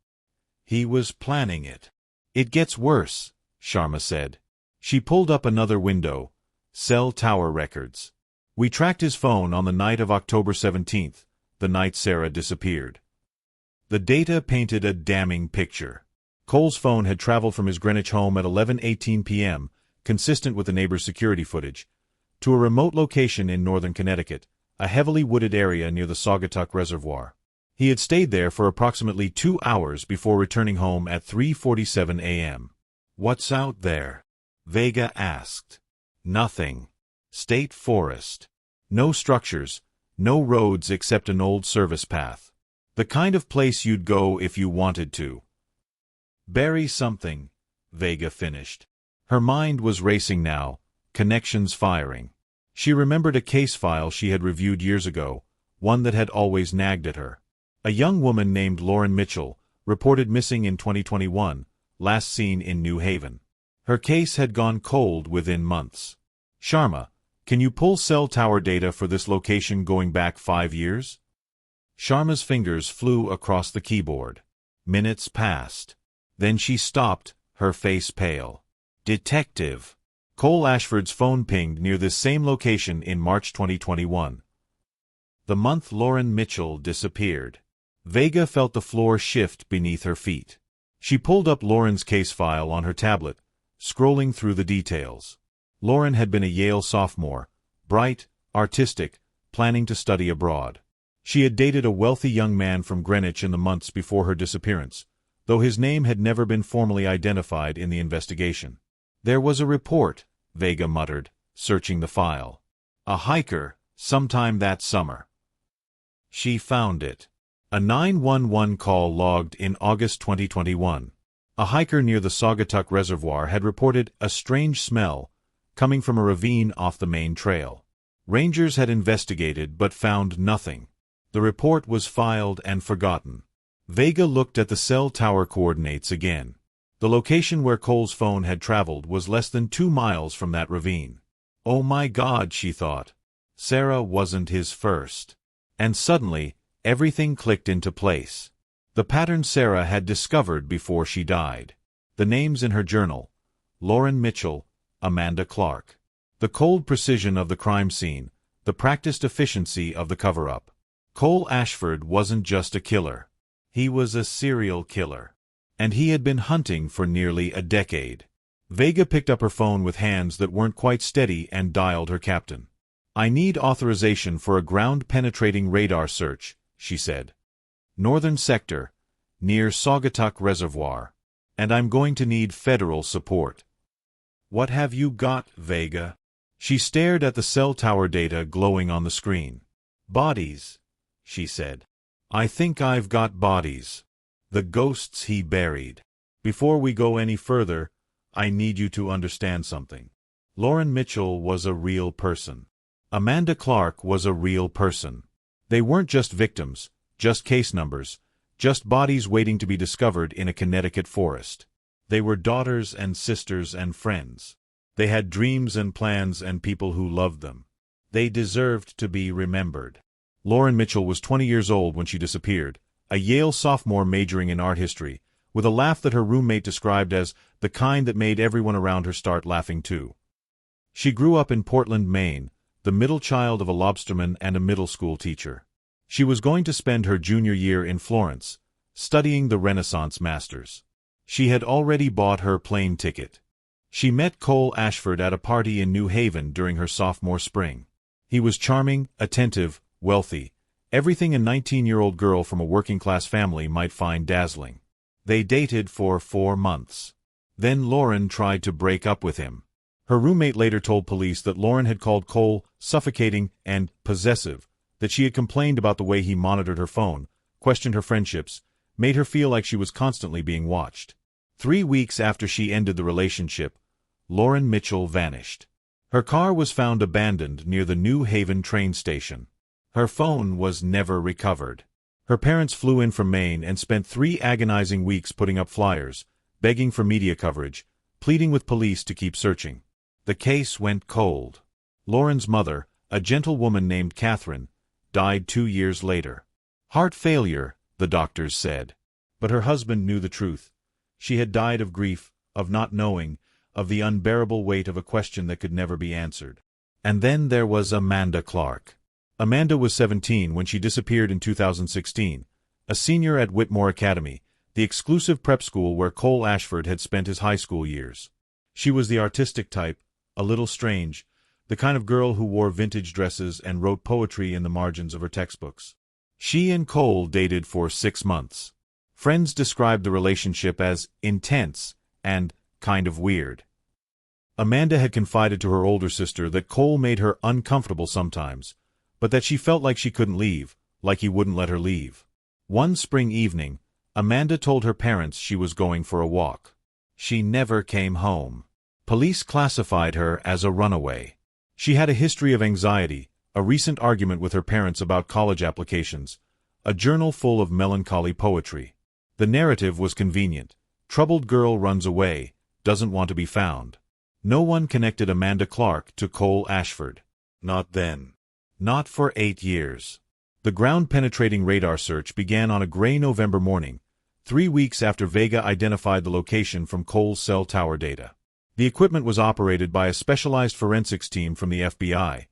He was planning it. "It gets worse," Sharma said. She pulled up another window. Cell tower records. "We tracked his phone on the night of October 17th, the night Sarah disappeared." The data painted a damning picture. Cole's phone had traveled from his Greenwich home at 11:18 p.m., consistent with the neighbor's security footage, to a remote location in northern Connecticut, a heavily wooded area near the Saugatuck Reservoir. He had stayed there for approximately 2 hours before returning home at 3:47 a.m. "What's out there?" Vega asked. "Nothing. State forest. No structures, no roads except an old service path. The kind of place you'd go if you wanted to." "Bury something," Vega finished. Her mind was racing now, connections firing. She remembered a case file she had reviewed years ago, one that had always nagged at her. A young woman named Lauren Mitchell, reported missing in 2021, last seen in New Haven. Her case had gone cold within months. "Sharma, can you pull cell tower data for this location going back 5 years?" Sharma's fingers flew across the keyboard. Minutes passed. Then she stopped, her face pale. "Detective." Cole Ashford's phone pinged near this same location in March 2021. The month Lauren Mitchell disappeared. Vega felt the floor shift beneath her feet. She pulled up Lauren's case file on her tablet, scrolling through the details. Lauren had been a Yale sophomore, bright, artistic, planning to study abroad. She had dated a wealthy young man from Greenwich in the months before her disappearance, though his name had never been formally identified in the investigation. "There was a report," Vega muttered, searching the file. "A hiker, sometime that summer." She found it. A 911 call logged in August 2021. A hiker near the Saugatuck Reservoir had reported a strange smell coming from a ravine off the main trail. Rangers had investigated but found nothing. The report was filed and forgotten. Vega looked at the cell tower coordinates again. The location where Cole's phone had traveled was less than 2 miles from that ravine. Oh my God, she thought. Sarah wasn't his first. And suddenly, everything clicked into place. The pattern Sarah had discovered before she died. The names in her journal: Lauren Mitchell, Amanda Clark. The cold precision of the crime scene, the practiced efficiency of the cover-up. Cole Ashford wasn't just a killer. He was a serial killer. And he had been hunting for nearly a decade. Vega picked up her phone with hands that weren't quite steady and dialed her captain. "I need authorization for a ground-penetrating radar search," she said. "Northern sector, near Saugatuck Reservoir. And I'm going to need federal support." "What have you got, Vega?" She stared at the cell tower data glowing on the screen. "Bodies," she said. "I think I've got bodies. The ghosts he buried. Before we go any further, I need you to understand something. Lauren Mitchell was a real person. Amanda Clark was a real person. They weren't just victims, just case numbers, just bodies waiting to be discovered in a Connecticut forest. They were daughters and sisters and friends. They had dreams and plans and people who loved them. They deserved to be remembered." Lauren Mitchell was 20 years old when she disappeared, a Yale sophomore majoring in art history, with a laugh that her roommate described as the kind that made everyone around her start laughing too. She grew up in Portland, Maine, the middle child of a lobsterman and a middle school teacher. She was going to spend her junior year in Florence, studying the Renaissance masters. She had already bought her plane ticket. She met Cole Ashford at a party in New Haven during her sophomore spring. He was charming, attentive, wealthy, everything a 19-year-old girl from a working-class family might find dazzling. They dated for 4 months. Then Lauren tried to break up with him. Her roommate later told police that Lauren had called Cole suffocating and possessive, that she had complained about the way he monitored her phone, questioned her friendships, made her feel like she was constantly being watched. 3 weeks after she ended the relationship, Lauren Mitchell vanished. Her car was found abandoned near the New Haven train station. Her phone was never recovered. Her parents flew in from Maine and spent 3 agonizing weeks putting up flyers, begging for media coverage, pleading with police to keep searching. The case went cold. Lauren's mother, a gentle woman named Catherine, died 2 years later. Heart failure, the doctors said. But her husband knew the truth. She had died of grief, of not knowing, of the unbearable weight of a question that could never be answered. And then there was Amanda Clark. Amanda was 17 when she disappeared in 2016, a senior at Whitmore Academy, the exclusive prep school where Cole Ashford had spent his high school years. She was the artistic type, a little strange, the kind of girl who wore vintage dresses and wrote poetry in the margins of her textbooks. She and Cole dated for 6 months. Friends described the relationship as intense and kind of weird. Amanda had confided to her older sister that Cole made her uncomfortable sometimes, but that she felt like she couldn't leave, like he wouldn't let her leave. One spring evening, Amanda told her parents she was going for a walk. She never came home. Police classified her as a runaway. She had a history of anxiety, a recent argument with her parents about college applications, a journal full of melancholy poetry. The narrative was convenient. Troubled girl runs away, doesn't want to be found. No one connected Amanda Clark to Cole Ashford. Not then. Not for 8 years. The ground-penetrating radar search began on a gray November morning, 3 weeks after Vega identified the location from Cole's cell tower data. The equipment was operated by a specialized forensics team from the FBI.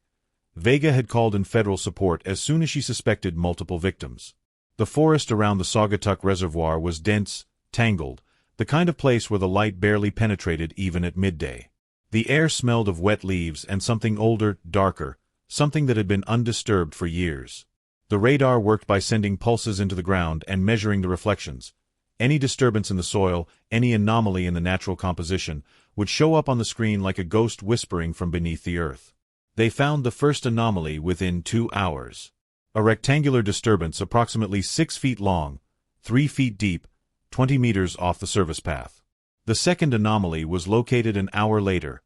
Vega had called in federal support as soon as she suspected multiple victims. The forest around the Saugatuck Reservoir was dense, tangled, the kind of place where the light barely penetrated even at midday. The air smelled of wet leaves and something older, darker, something that had been undisturbed for years. The radar worked by sending pulses into the ground and measuring the reflections. Any disturbance in the soil, any anomaly in the natural composition, would show up on the screen like a ghost whispering from beneath the earth. They found the first anomaly within 2 hours. A rectangular disturbance approximately 6 feet long, 3 feet deep, 20 meters off the service path. The second anomaly was located an hour later,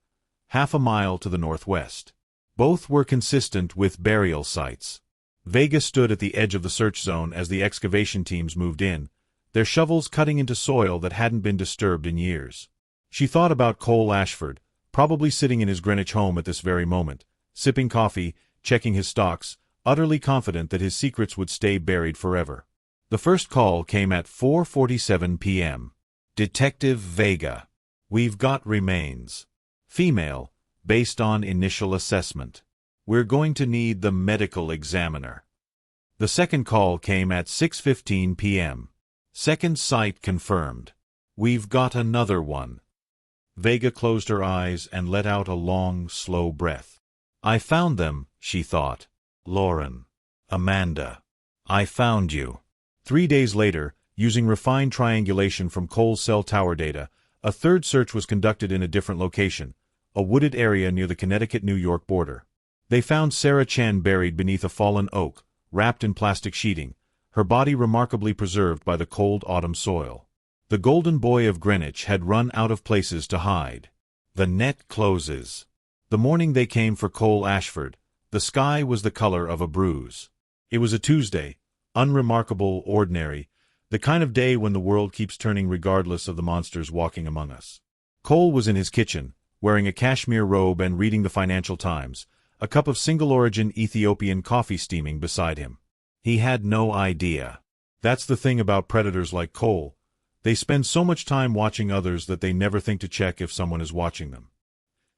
half a mile to the northwest. Both were consistent with burial sites. Vega stood at the edge of the search zone as the excavation teams moved in, their shovels cutting into soil that hadn't been disturbed in years. She thought about Cole Ashford, probably sitting in his Greenwich home at this very moment, sipping coffee, checking his stocks, utterly confident that his secrets would stay buried forever. The first call came at 4:47 p.m. Detective Vega. We've got remains. Female, based on initial assessment. We're going to need the medical examiner. The second call came at 6:15 p.m. Second site confirmed. We've got another one. Vega closed her eyes and let out a long, slow breath. I found them, she thought. Lauren. Amanda. I found you. 3 days later, using refined triangulation from Cole's cell tower data, a third search was conducted in a different location, a wooded area near the Connecticut-New York border. They found Sarah Chen buried beneath a fallen oak, wrapped in plastic sheeting, her body remarkably preserved by the cold autumn soil. The golden boy of Greenwich had run out of places to hide. The net closes. The morning they came for Cole Ashford, the sky was the color of a bruise. It was a Tuesday, unremarkable, ordinary, the kind of day when the world keeps turning regardless of the monsters walking among us. Cole was in his kitchen, wearing a cashmere robe and reading the Financial Times, a cup of single-origin Ethiopian coffee steaming beside him. He had no idea. That's the thing about predators like Cole. They spend so much time watching others that they never think to check if someone is watching them.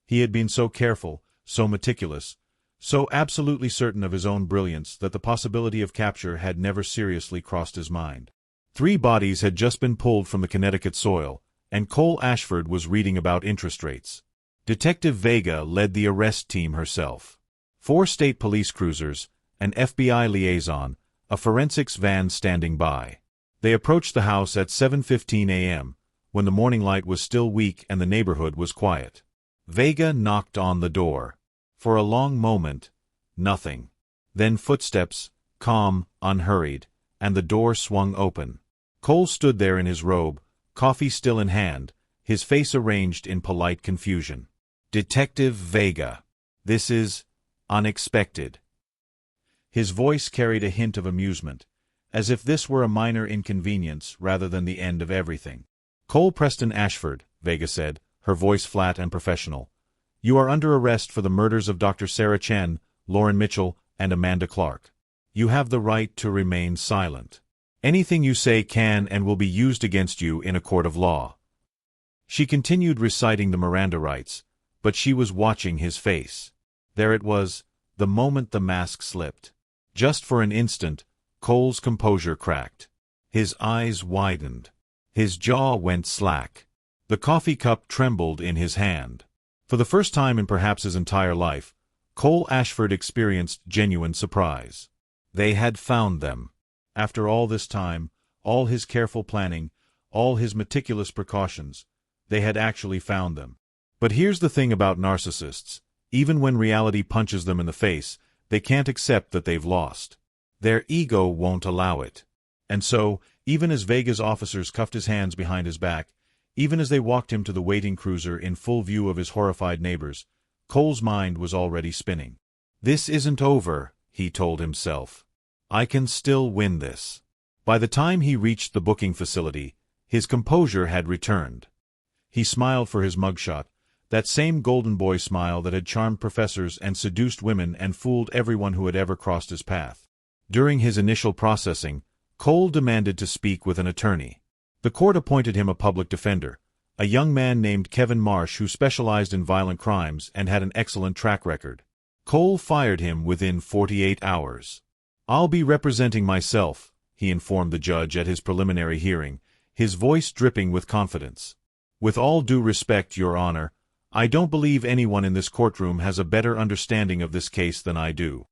He had been so careful, so meticulous, so absolutely certain of his own brilliance that the possibility of capture had never seriously crossed his mind. 3 bodies had just been pulled from the Connecticut soil, and Cole Ashford was reading about interest rates. Detective Vega led the arrest team herself. 4 state police cruisers, an FBI liaison, a forensics van standing by. They approached the house at 7:15 a.m., when the morning light was still weak and the neighborhood was quiet. Vega knocked on the door. For a long moment, nothing. Then footsteps, calm, unhurried, and the door swung open. Cole stood there in his robe, coffee still in hand, his face arranged in polite confusion. Detective Vega. This is unexpected. His voice carried a hint of amusement, as if this were a minor inconvenience rather than the end of everything. Cole Preston Ashford, Vega said, her voice flat and professional. You are under arrest for the murders of Dr. Sarah Chen, Lauren Mitchell, and Amanda Clark. You have the right to remain silent. Anything you say can and will be used against you in a court of law. She continued reciting the Miranda rights, but she was watching his face. There it was, the moment the mask slipped. Just for an instant, Cole's composure cracked. His eyes widened. His jaw went slack. The coffee cup trembled in his hand. For the first time in perhaps his entire life, Cole Ashford experienced genuine surprise. They had found them. After all this time, all his careful planning, all his meticulous precautions, they had actually found them. But here's the thing about narcissists. Even when reality punches them in the face, they can't accept that they've lost. Their ego won't allow it. And so, even as Vega's officers cuffed his hands behind his back, even as they walked him to the waiting cruiser in full view of his horrified neighbors, Cole's mind was already spinning. This isn't over, he told himself. I can still win this. By the time he reached the booking facility, his composure had returned. He smiled for his mugshot, that same golden boy smile that had charmed professors and seduced women and fooled everyone who had ever crossed his path. During his initial processing, Cole demanded to speak with an attorney. The court appointed him a public defender, a young man named Kevin Marsh who specialized in violent crimes and had an excellent track record. Cole fired him within 48 hours. I'll be representing myself, he informed the judge at his preliminary hearing, his voice dripping with confidence. With all due respect, Your Honor, I don't believe anyone in this courtroom has a better understanding of this case than I do.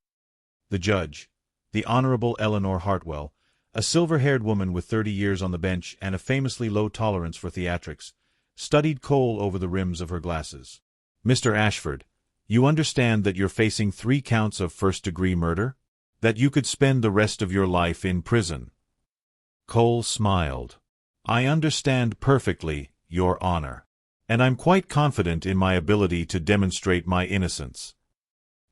The judge, the Honorable Eleanor Hartwell, a silver-haired woman with 30 years on the bench and a famously low tolerance for theatrics, studied Cole over the rims of her glasses. Mr. Ashford, you understand that you're facing 3 counts of first-degree murder? That you could spend the rest of your life in prison? Cole smiled. I understand perfectly, Your Honor. And I'm quite confident in my ability to demonstrate my innocence.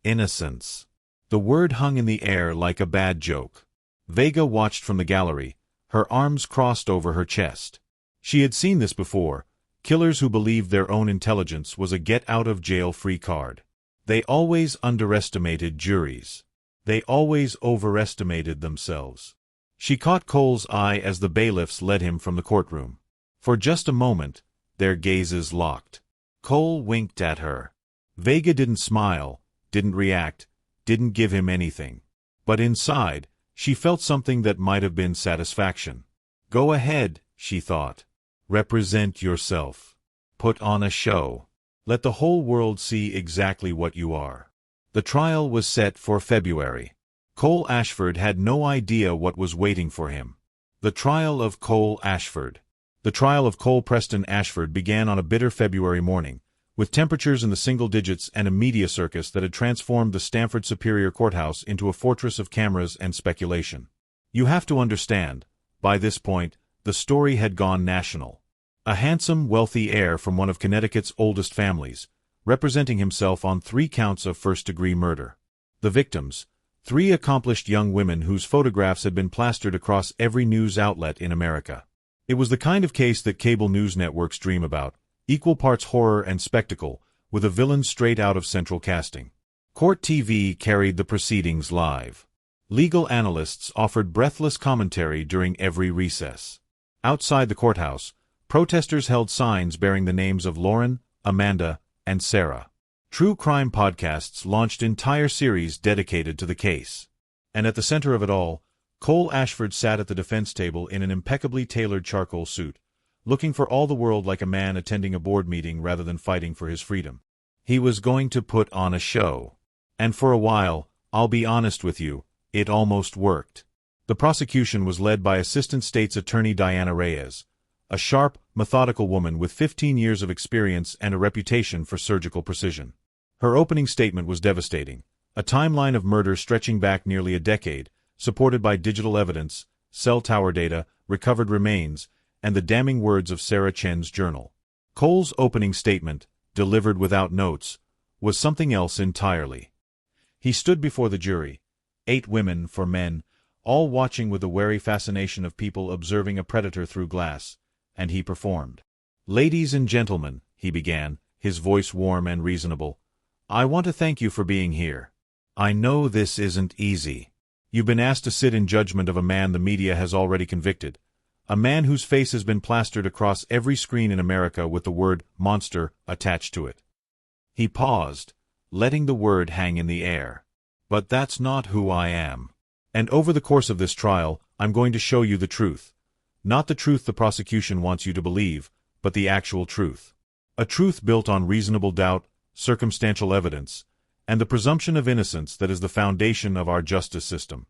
Innocence. The word hung in the air like a bad joke. Vega watched from the gallery, her arms crossed over her chest. She had seen this before. Killers who believed their own intelligence was a get-out-of-jail-free card. They always underestimated juries. They always overestimated themselves. She caught Cole's eye as the bailiffs led him from the courtroom. For just a moment, their gazes locked. Cole winked at her. Vega didn't smile, didn't react, didn't give him anything. But inside, she felt something that might have been satisfaction. Go ahead, she thought. Represent yourself. Put on a show. Let the whole world see exactly what you are. The trial was set for February. Cole Ashford had no idea what was waiting for him. The trial of Cole Ashford. The trial of Cole Preston Ashford began on a bitter February morning, with temperatures in the single digits and a media circus that had transformed the Stamford Superior Courthouse into a fortress of cameras and speculation. You have to understand, by this point, the story had gone national. A handsome, wealthy heir from one of Connecticut's oldest families, representing himself on 3 counts of first-degree murder. The victims, 3 accomplished young women whose photographs had been plastered across every news outlet in America. It was the kind of case that cable news networks dream about, equal parts horror and spectacle, with a villain straight out of central casting. Court TV carried the proceedings live. Legal analysts offered breathless commentary during every recess. Outside the courthouse, protesters held signs bearing the names of Lauren, Amanda, and Sarah. True crime podcasts launched entire series dedicated to the case. And at the center of it all, Cole Ashford sat at the defense table in an impeccably tailored charcoal suit, looking for all the world like a man attending a board meeting rather than fighting for his freedom. He was going to put on a show. And for a while, I'll be honest with you, it almost worked. The prosecution was led by Assistant State's Attorney Diana Reyes, a sharp, methodical woman with 15 years of experience and a reputation for surgical precision. Her opening statement was devastating, a timeline of murder stretching back nearly a decade, supported by digital evidence, cell tower data, recovered remains, and the damning words of Sarah Chen's journal. Cole's opening statement, delivered without notes, was something else entirely. He stood before the jury, 8 women for men, all watching with the wary fascination of people observing a predator through glass, and he performed. Ladies and gentlemen, he began, his voice warm and reasonable, I want to thank you for being here. I know this isn't easy. You've been asked to sit in judgment of a man the media has already convicted, a man whose face has been plastered across every screen in America with the word monster attached to it. He paused, letting the word hang in the air. But that's not who I am. And over the course of this trial, I'm going to show you the truth. Not the truth the prosecution wants you to believe, but the actual truth. A truth built on reasonable doubt, circumstantial evidence, and the presumption of innocence that is the foundation of our justice system.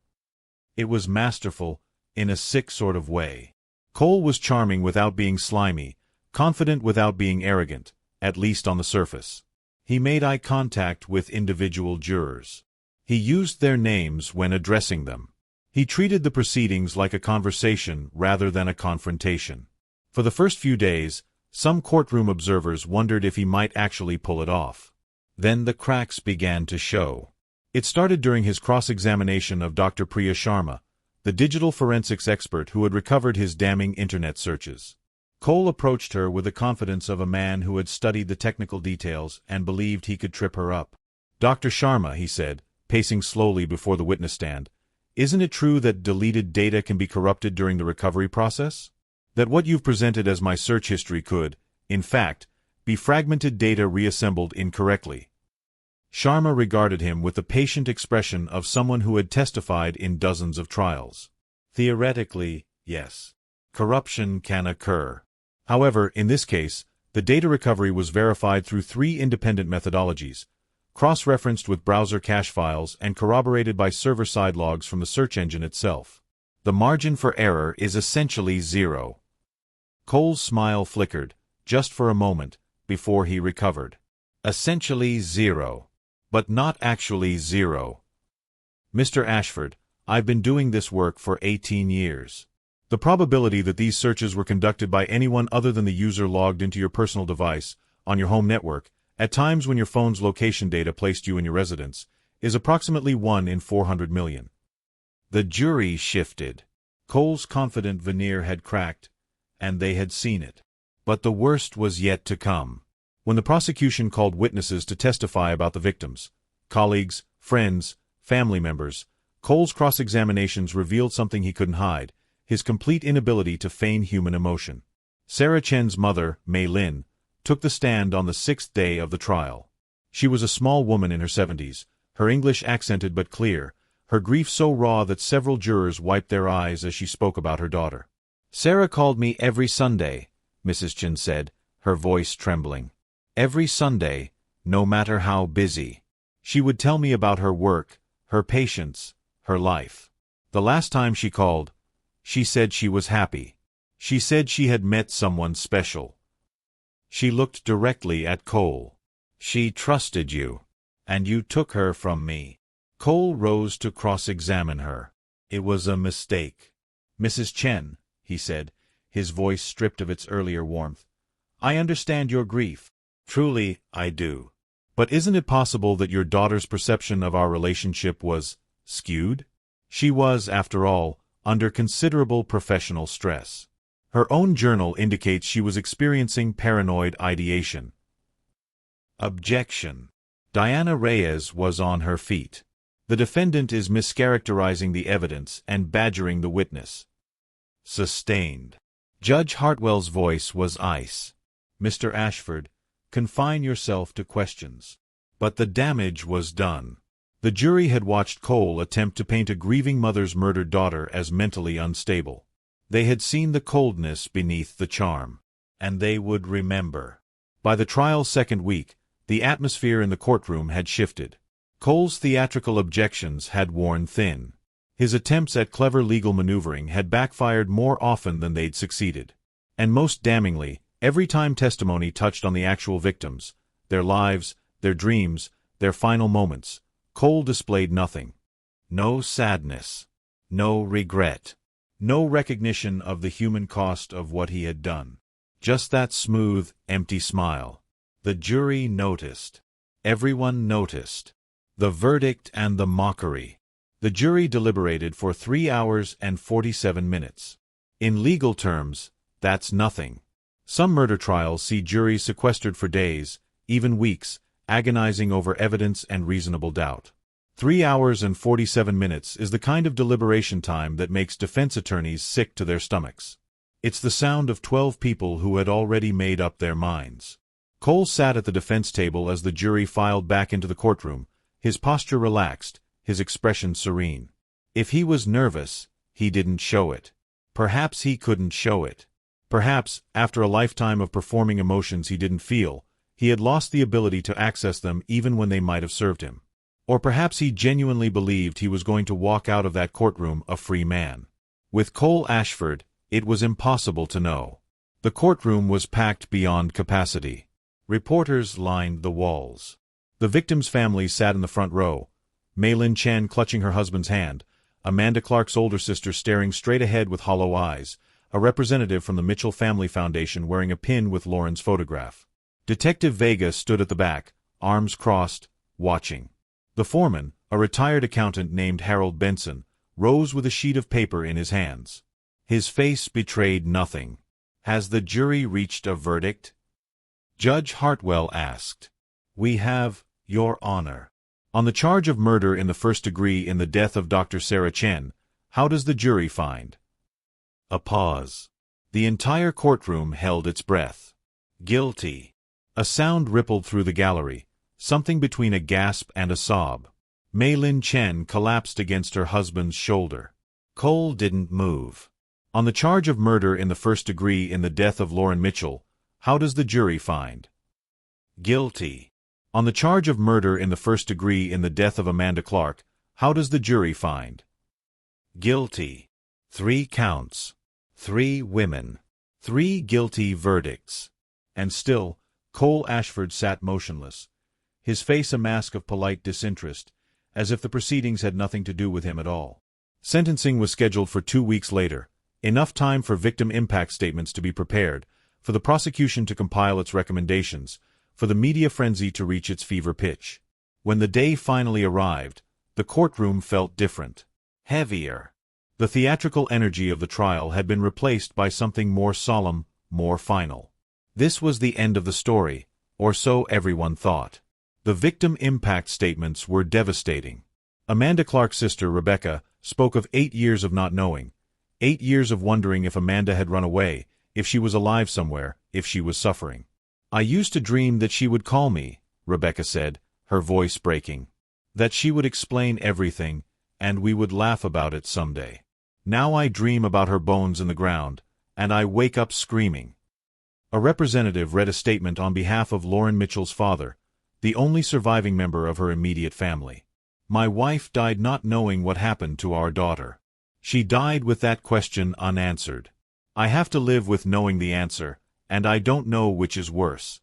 It was masterful, in a sick sort of way. Cole was charming without being slimy, confident without being arrogant, at least on the surface. He made eye contact with individual jurors. He used their names when addressing them. He treated the proceedings like a conversation rather than a confrontation. For the first few days, some courtroom observers wondered if he might actually pull it off. Then the cracks began to show. It started during his cross-examination of Dr. Priya Sharma, the digital forensics expert who had recovered his damning internet searches. Cole approached her with the confidence of a man who had studied the technical details and believed he could trip her up. "Dr. Sharma," he said, pacing slowly before the witness stand, "isn't it true that deleted data can be corrupted during the recovery process? That what you've presented as my search history could, in fact, be fragmented data reassembled incorrectly?" Sharma regarded him with the patient expression of someone who had testified in dozens of trials. "Theoretically, yes. Corruption can occur. However, in this case, the data recovery was verified through 3 independent methodologies, cross-referenced with browser cache files and corroborated by server-side logs from the search engine itself. The margin for error is essentially 0. Cole's smile flickered, just for a moment, before he recovered. "Essentially 0. But not actually 0. Mr. Ashford, I've been doing this work for 18 years. The probability that these searches were conducted by anyone other than the user logged into your personal device, on your home network, at times when your phone's location data placed you in your residence, is approximately 1 in 400 million. The jury shifted. Cole's confident veneer had cracked, and they had seen it. But the worst was yet to come. When the prosecution called witnesses to testify about the victims, colleagues, friends, family members, Cole's cross-examinations revealed something he couldn't hide, his complete inability to feign human emotion. Sarah Chen's mother, Mei Lin, took the stand on the 6th day of the trial. She was a small woman in her 70s, her English accented but clear, her grief so raw that several jurors wiped their eyes as she spoke about her daughter. "Sarah called me every Sunday," Mrs. Chen said, her voice trembling. "Every Sunday, no matter how busy. She would tell me about her work, her patients, her life. The last time she called, she said she was happy. She said she had met someone special." She looked directly at Cole. "She trusted you, and you took her from me." Cole rose to cross-examine her. "It was a mistake." "Mrs. Chen," he said, his voice stripped of its earlier warmth, "I understand your grief. Truly, I do. But isn't it possible that your daughter's perception of our relationship was skewed? She was, after all, under considerable professional stress. Her own journal indicates she was experiencing paranoid ideation." Objection. Diana Reyes was on her feet. "The defendant is mischaracterizing the evidence and badgering the witness." Sustained. Judge Hartwell's voice was ice. "Mr. Ashford, confine yourself to questions." But the damage was done. The jury had watched Cole attempt to paint a grieving mother's murdered daughter as mentally unstable. They had seen the coldness beneath the charm. And they would remember. By the trial's 2nd week, the atmosphere in the courtroom had shifted. Cole's theatrical objections had worn thin. His attempts at clever legal maneuvering had backfired more often than they'd succeeded. And most damningly, every time testimony touched on the actual victims, their lives, their dreams, their final moments, Cole displayed nothing. No sadness. No regret. No recognition of the human cost of what he had done. Just that smooth, empty smile. The jury noticed. Everyone noticed. The verdict and the mockery. The jury deliberated for 3 hours and 47 minutes. In legal terms, that's nothing. Some murder trials see juries sequestered for days, even weeks, agonizing over evidence and reasonable doubt. 3 hours and 47 minutes is the kind of deliberation time that makes defense attorneys sick to their stomachs. It's the sound of 12 people who had already made up their minds. Cole sat at the defense table as the jury filed back into the courtroom, his posture relaxed, his expression serene. If he was nervous, he didn't show it. Perhaps he couldn't show it. Perhaps, after a lifetime of performing emotions he didn't feel, he had lost the ability to access them even when they might have served him. Or perhaps he genuinely believed he was going to walk out of that courtroom a free man. With Cole Ashford, it was impossible to know. The courtroom was packed beyond capacity. Reporters lined the walls. The victim's family sat in the front row, Mei-Lin Chen clutching her husband's hand, Amanda Clark's older sister staring straight ahead with hollow eyes, a representative from the Mitchell Family Foundation wearing a pin with Lauren's photograph. Detective Vega stood at the back, arms crossed, watching. The foreman, a retired accountant named Harold Benson, rose with a sheet of paper in his hands. His face betrayed nothing. "Has the jury reached a verdict?" Judge Hartwell asked. "We have, Your Honor. On the charge of murder in the first degree in the death of Dr. Sarah Chen, how does the jury find?" A pause. The entire courtroom held its breath. "Guilty." A sound rippled through the gallery, something between a gasp and a sob. Mei-Lin Chen collapsed against her husband's shoulder. Cole didn't move. On the charge of murder in the first degree in the death of Lauren Mitchell, how does the jury find? Guilty. On the charge of murder in the first degree in the death of Amanda Clark, how does the jury find? Guilty. 3 counts. 3 women. 3 guilty verdicts. And still, Cole Ashford sat motionless, his face a mask of polite disinterest, as if the proceedings had nothing to do with him at all. Sentencing was scheduled for 2 weeks later, enough time for victim impact statements to be prepared, for the prosecution to compile its recommendations, for the media frenzy to reach its fever pitch. When the day finally arrived, the courtroom felt different. Heavier. The theatrical energy of the trial had been replaced by something more solemn, more final. This was the end of the story, or so everyone thought. The victim impact statements were devastating. Amanda Clark's sister, Rebecca, spoke of 8 years of not knowing, 8 years of wondering if Amanda had run away, if she was alive somewhere, if she was suffering. "I used to dream that she would call me," Rebecca said, her voice breaking. "That she would explain everything, and we would laugh about it someday. Now I dream about her bones in the ground, and I wake up screaming." A representative read a statement on behalf of Lauren Mitchell's father, the only surviving member of her immediate family. "My wife died not knowing what happened to our daughter. She died with that question unanswered. I have to live with knowing the answer, and I don't know which is worse."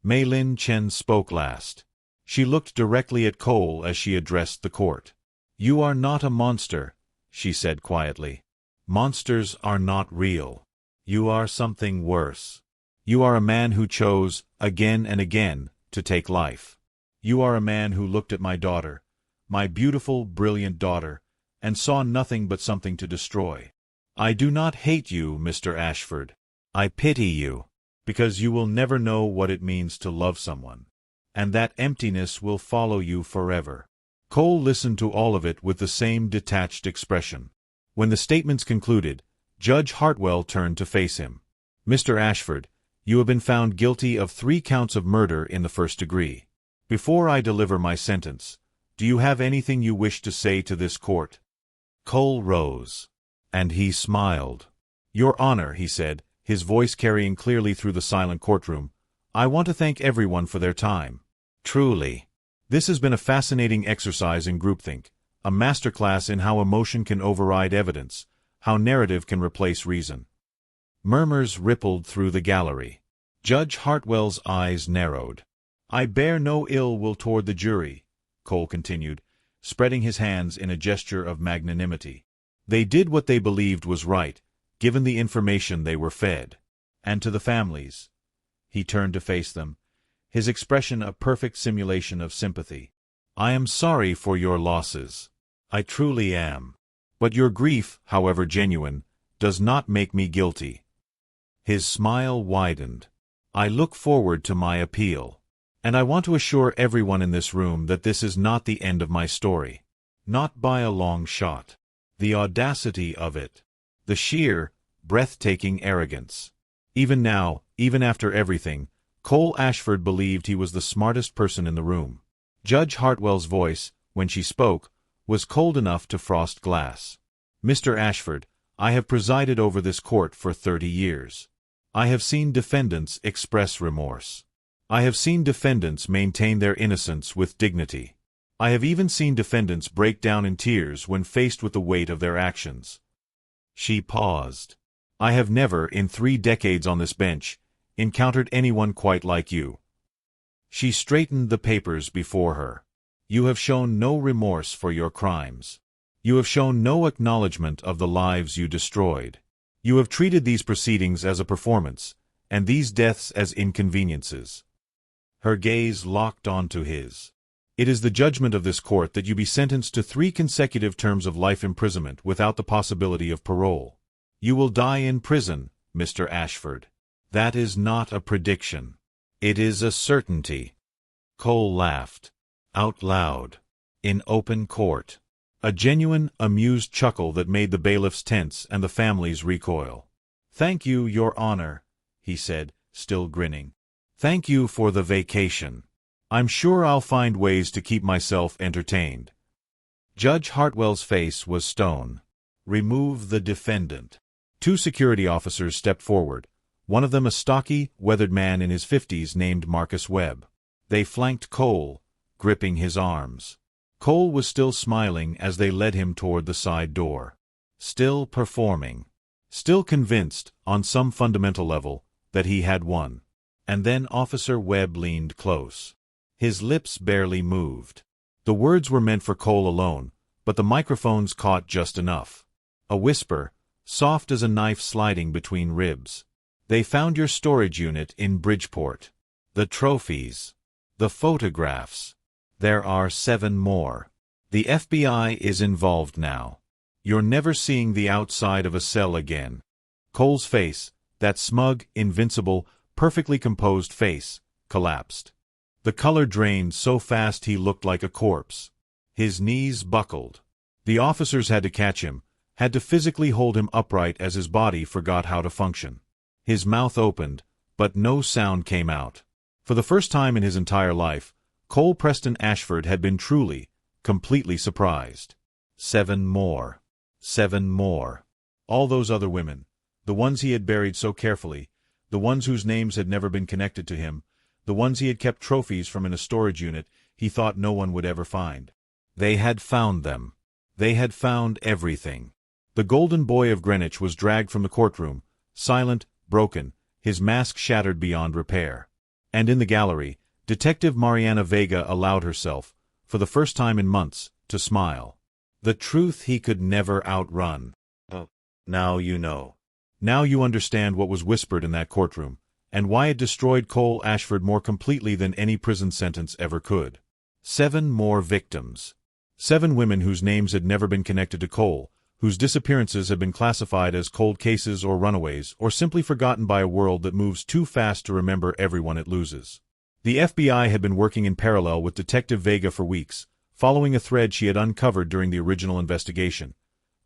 Mei-Lin Chen spoke last. She looked directly at Cole as she addressed the court. "You are not a monster," she said quietly. "Monsters are not real. You are something worse. You are a man who chose, again and again, to take life. You are a man who looked at my daughter, my beautiful, brilliant daughter, and saw nothing but something to destroy. I do not hate you, Mr. Ashford. I pity you, because you will never know what it means to love someone. And that emptiness will follow you forever." Cole listened to all of it with the same detached expression. When the statements concluded, Judge Hartwell turned to face him. "Mr. Ashford, you have been found guilty of 3 counts of murder in the first degree. Before I deliver my sentence, do you have anything you wish to say to this court?" Cole rose. And he smiled. "Your Honor," he said, his voice carrying clearly through the silent courtroom, "I want to thank everyone for their time. Truly. This has been a fascinating exercise in groupthink, a masterclass in how emotion can override evidence, how narrative can replace reason." Murmurs rippled through the gallery. Judge Hartwell's eyes narrowed. "I bear no ill will toward the jury," Cole continued, spreading his hands in a gesture of magnanimity. "They did what they believed was right, given the information they were fed. And to the families," he turned to face them, his expression a perfect simulation of sympathy, "I am sorry for your losses. I truly am. But your grief, however genuine, does not make me guilty." His smile widened. "I look forward to my appeal. And I want to assure everyone in this room that this is not the end of my story. Not by a long shot. The audacity of it. The sheer, breathtaking arrogance. Even now, even after everything, Cole Ashford believed he was the smartest person in the room." Judge Hartwell's voice, when she spoke, was cold enough to frost glass. "Mr. Ashford, I have presided over this court for 30 years. I have seen defendants express remorse. I have seen defendants maintain their innocence with dignity. I have even seen defendants break down in tears when faced with the weight of their actions. She paused. I have never, in 3 decades on this bench, encountered anyone quite like you. She straightened the papers before her. You have shown no remorse for your crimes. You have shown no acknowledgement of the lives you destroyed. You have treated these proceedings as a performance, and these deaths as inconveniences. Her gaze locked onto his. It is the judgment of this court that you be sentenced to 3 consecutive terms of life imprisonment without the possibility of parole. You will die in prison, Mr. Ashford. That is not a prediction. It is a certainty. Cole laughed. Out loud. In open court. A genuine, amused chuckle that made the bailiffs tense and the families recoil. "Thank you, Your Honor," he said, still grinning. "Thank you for the vacation. I'm sure I'll find ways to keep myself entertained." Judge Hartwell's face was stone. "Remove the defendant." 2 security officers stepped forward, one of them a stocky, weathered man in his 50s named Marcus Webb. They flanked Cole, gripping his arms. Cole was still smiling as they led him toward the side door. Still performing. Still convinced, on some fundamental level, that he had won. And then Officer Webb leaned close. His lips barely moved. The words were meant for Cole alone, but the microphones caught just enough. A whisper, soft as a knife sliding between ribs. "They found your storage unit in Bridgeport. The trophies. The photographs. There are 7 more. The FBI is involved now. You're never seeing the outside of a cell again." Cole's face, that smug, invincible, perfectly composed face, collapsed. The color drained so fast he looked like a corpse. His knees buckled. The officers had to catch him, had to physically hold him upright as his body forgot how to function. His mouth opened, but no sound came out. For the first time in his entire life, Cole Preston Ashford had been truly, completely surprised. 7 more. 7 more. All those other women, the ones he had buried so carefully, the ones whose names had never been connected to him, the ones he had kept trophies from in a storage unit he thought no one would ever find. They had found them. They had found everything. The golden boy of Greenwich was dragged from the courtroom, silent, broken, his mask shattered beyond repair. And in the gallery, Detective Mariana Vega allowed herself, for the first time in months, to smile. The truth he could never outrun. "Oh, now you know. Now you understand what was whispered in that courtroom, and why it destroyed Cole Ashford more completely than any prison sentence ever could. 7 more victims. 7 women whose names had never been connected to Cole, whose disappearances had been classified as cold cases or runaways, or simply forgotten by a world that moves too fast to remember everyone it loses. The FBI had been working in parallel with Detective Vega for weeks, following a thread she had uncovered during the original investigation.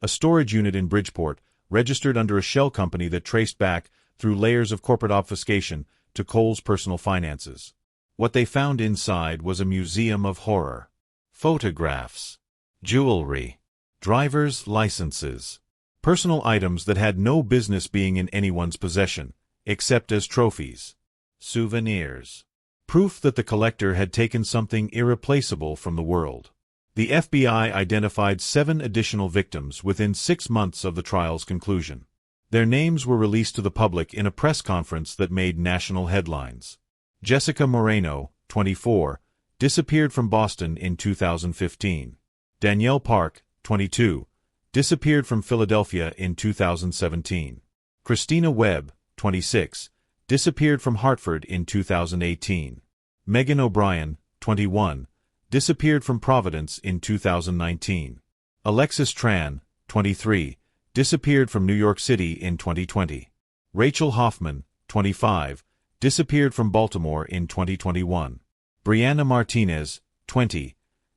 A storage unit in Bridgeport, registered under a shell company that traced back, through layers of corporate obfuscation, to Cole's personal finances. What they found inside was a museum of horror. Photographs. Jewelry. Driver's licenses. Personal items that had no business being in anyone's possession, except as trophies. Souvenirs. Proof that the collector had taken something irreplaceable from the world. The FBI identified 7 additional victims within 6 months of the trial's conclusion. Their names were released to the public in a press conference that made national headlines. Jessica Moreno, 24, disappeared from Boston in 2015. Danielle Park, 22, disappeared from Philadelphia in 2017. Christina Webb, 26, disappeared from Hartford in 2018. Megan O'Brien, 21, disappeared from Providence in 2019. Alexis Tran, 23, disappeared from New York City in 2020. Rachel Hoffman, 25, disappeared from Baltimore in 2021. Brianna Martinez, 20,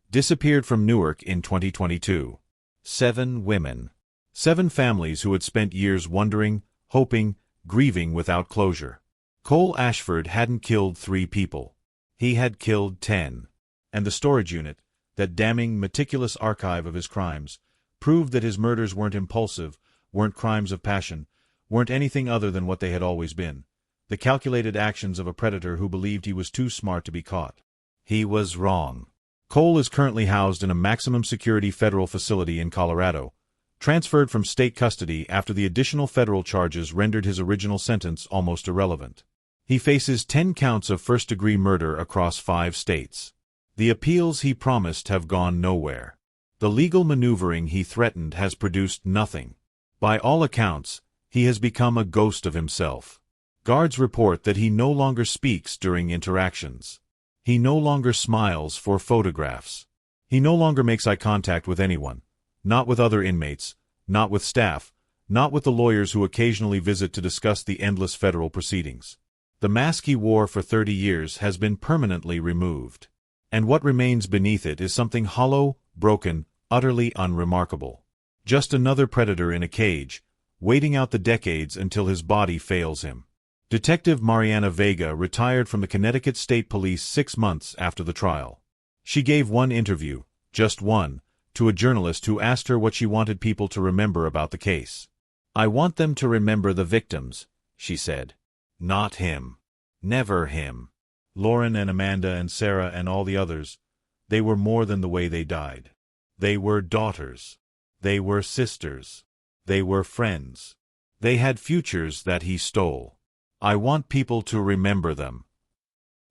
disappeared from Newark in 2022. 7 women. 7 families who had spent years wondering, hoping, grieving without closure. Cole Ashford hadn't killed 3 people. He had killed 10. And the storage unit, that damning, meticulous archive of his crimes, proved that his murders weren't impulsive, weren't crimes of passion, weren't anything other than what they had always been. The calculated actions of a predator who believed he was too smart to be caught. He was wrong. Cole is currently housed in a maximum security federal facility in Colorado, transferred from state custody after the additional federal charges rendered his original sentence almost irrelevant. He faces 10 counts of first-degree murder across 5 states. The appeals he promised have gone nowhere. The legal maneuvering he threatened has produced nothing. By all accounts, he has become a ghost of himself. Guards report that he no longer speaks during interactions. He no longer smiles for photographs. He no longer makes eye contact with anyone, not with other inmates, not with staff, not with the lawyers who occasionally visit to discuss the endless federal proceedings. The mask he wore for 30 years has been permanently removed. And what remains beneath it is something hollow, broken, utterly unremarkable. Just another predator in a cage, waiting out the decades until his body fails him. Detective Mariana Vega retired from the Connecticut State Police 6 months after the trial. She gave one interview, just one, to a journalist who asked her what she wanted people to remember about the case. "I want them to remember the victims," she said. "Not him. Never him. Lauren and Amanda and Sarah and all the others, they were more than the way they died. They were daughters. They were sisters. They were friends. They had futures that he stole. I want people to remember them.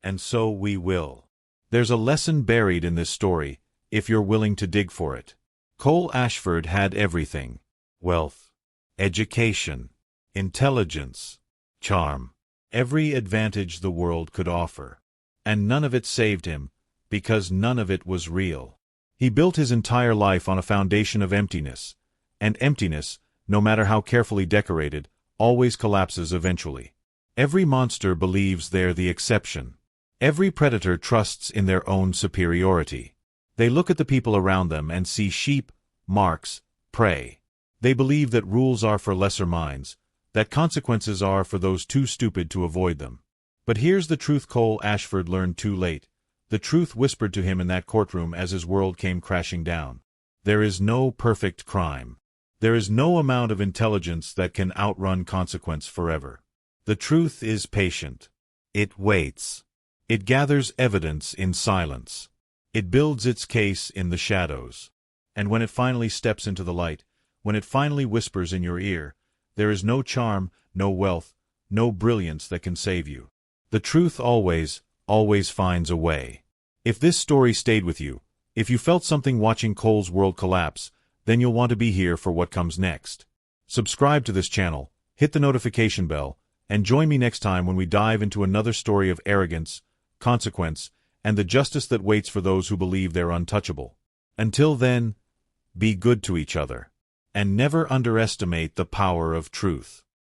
And so we will." There's a lesson buried in this story, if you're willing to dig for it. Cole Ashford had everything: wealth, education, intelligence, charm, every advantage the world could offer. And none of it saved him, because none of it was real. He built his entire life on a foundation of emptiness, and emptiness, no matter how carefully decorated, always collapses eventually. Every monster believes they're the exception. Every predator trusts in their own superiority. They look at the people around them and see sheep, marks, prey. They believe that rules are for lesser minds, that consequences are for those too stupid to avoid them. But here's the truth Cole Ashford learned too late, the truth whispered to him in that courtroom as his world came crashing down. There is no perfect crime. There is no amount of intelligence that can outrun consequence forever. The truth is patient. It waits. It gathers evidence in silence. It builds its case in the shadows. And when it finally steps into the light, when it finally whispers in your ear, there is no charm, no wealth, no brilliance that can save you. The truth always, always finds a way. If this story stayed with you, if you felt something watching Cole's world collapse, then you'll want to be here for what comes next. Subscribe to this channel, hit the notification bell, and join me next time when we dive into another story of arrogance, consequence, and the justice that waits for those who believe they're untouchable. Until then, be good to each other, and never underestimate the power of truth.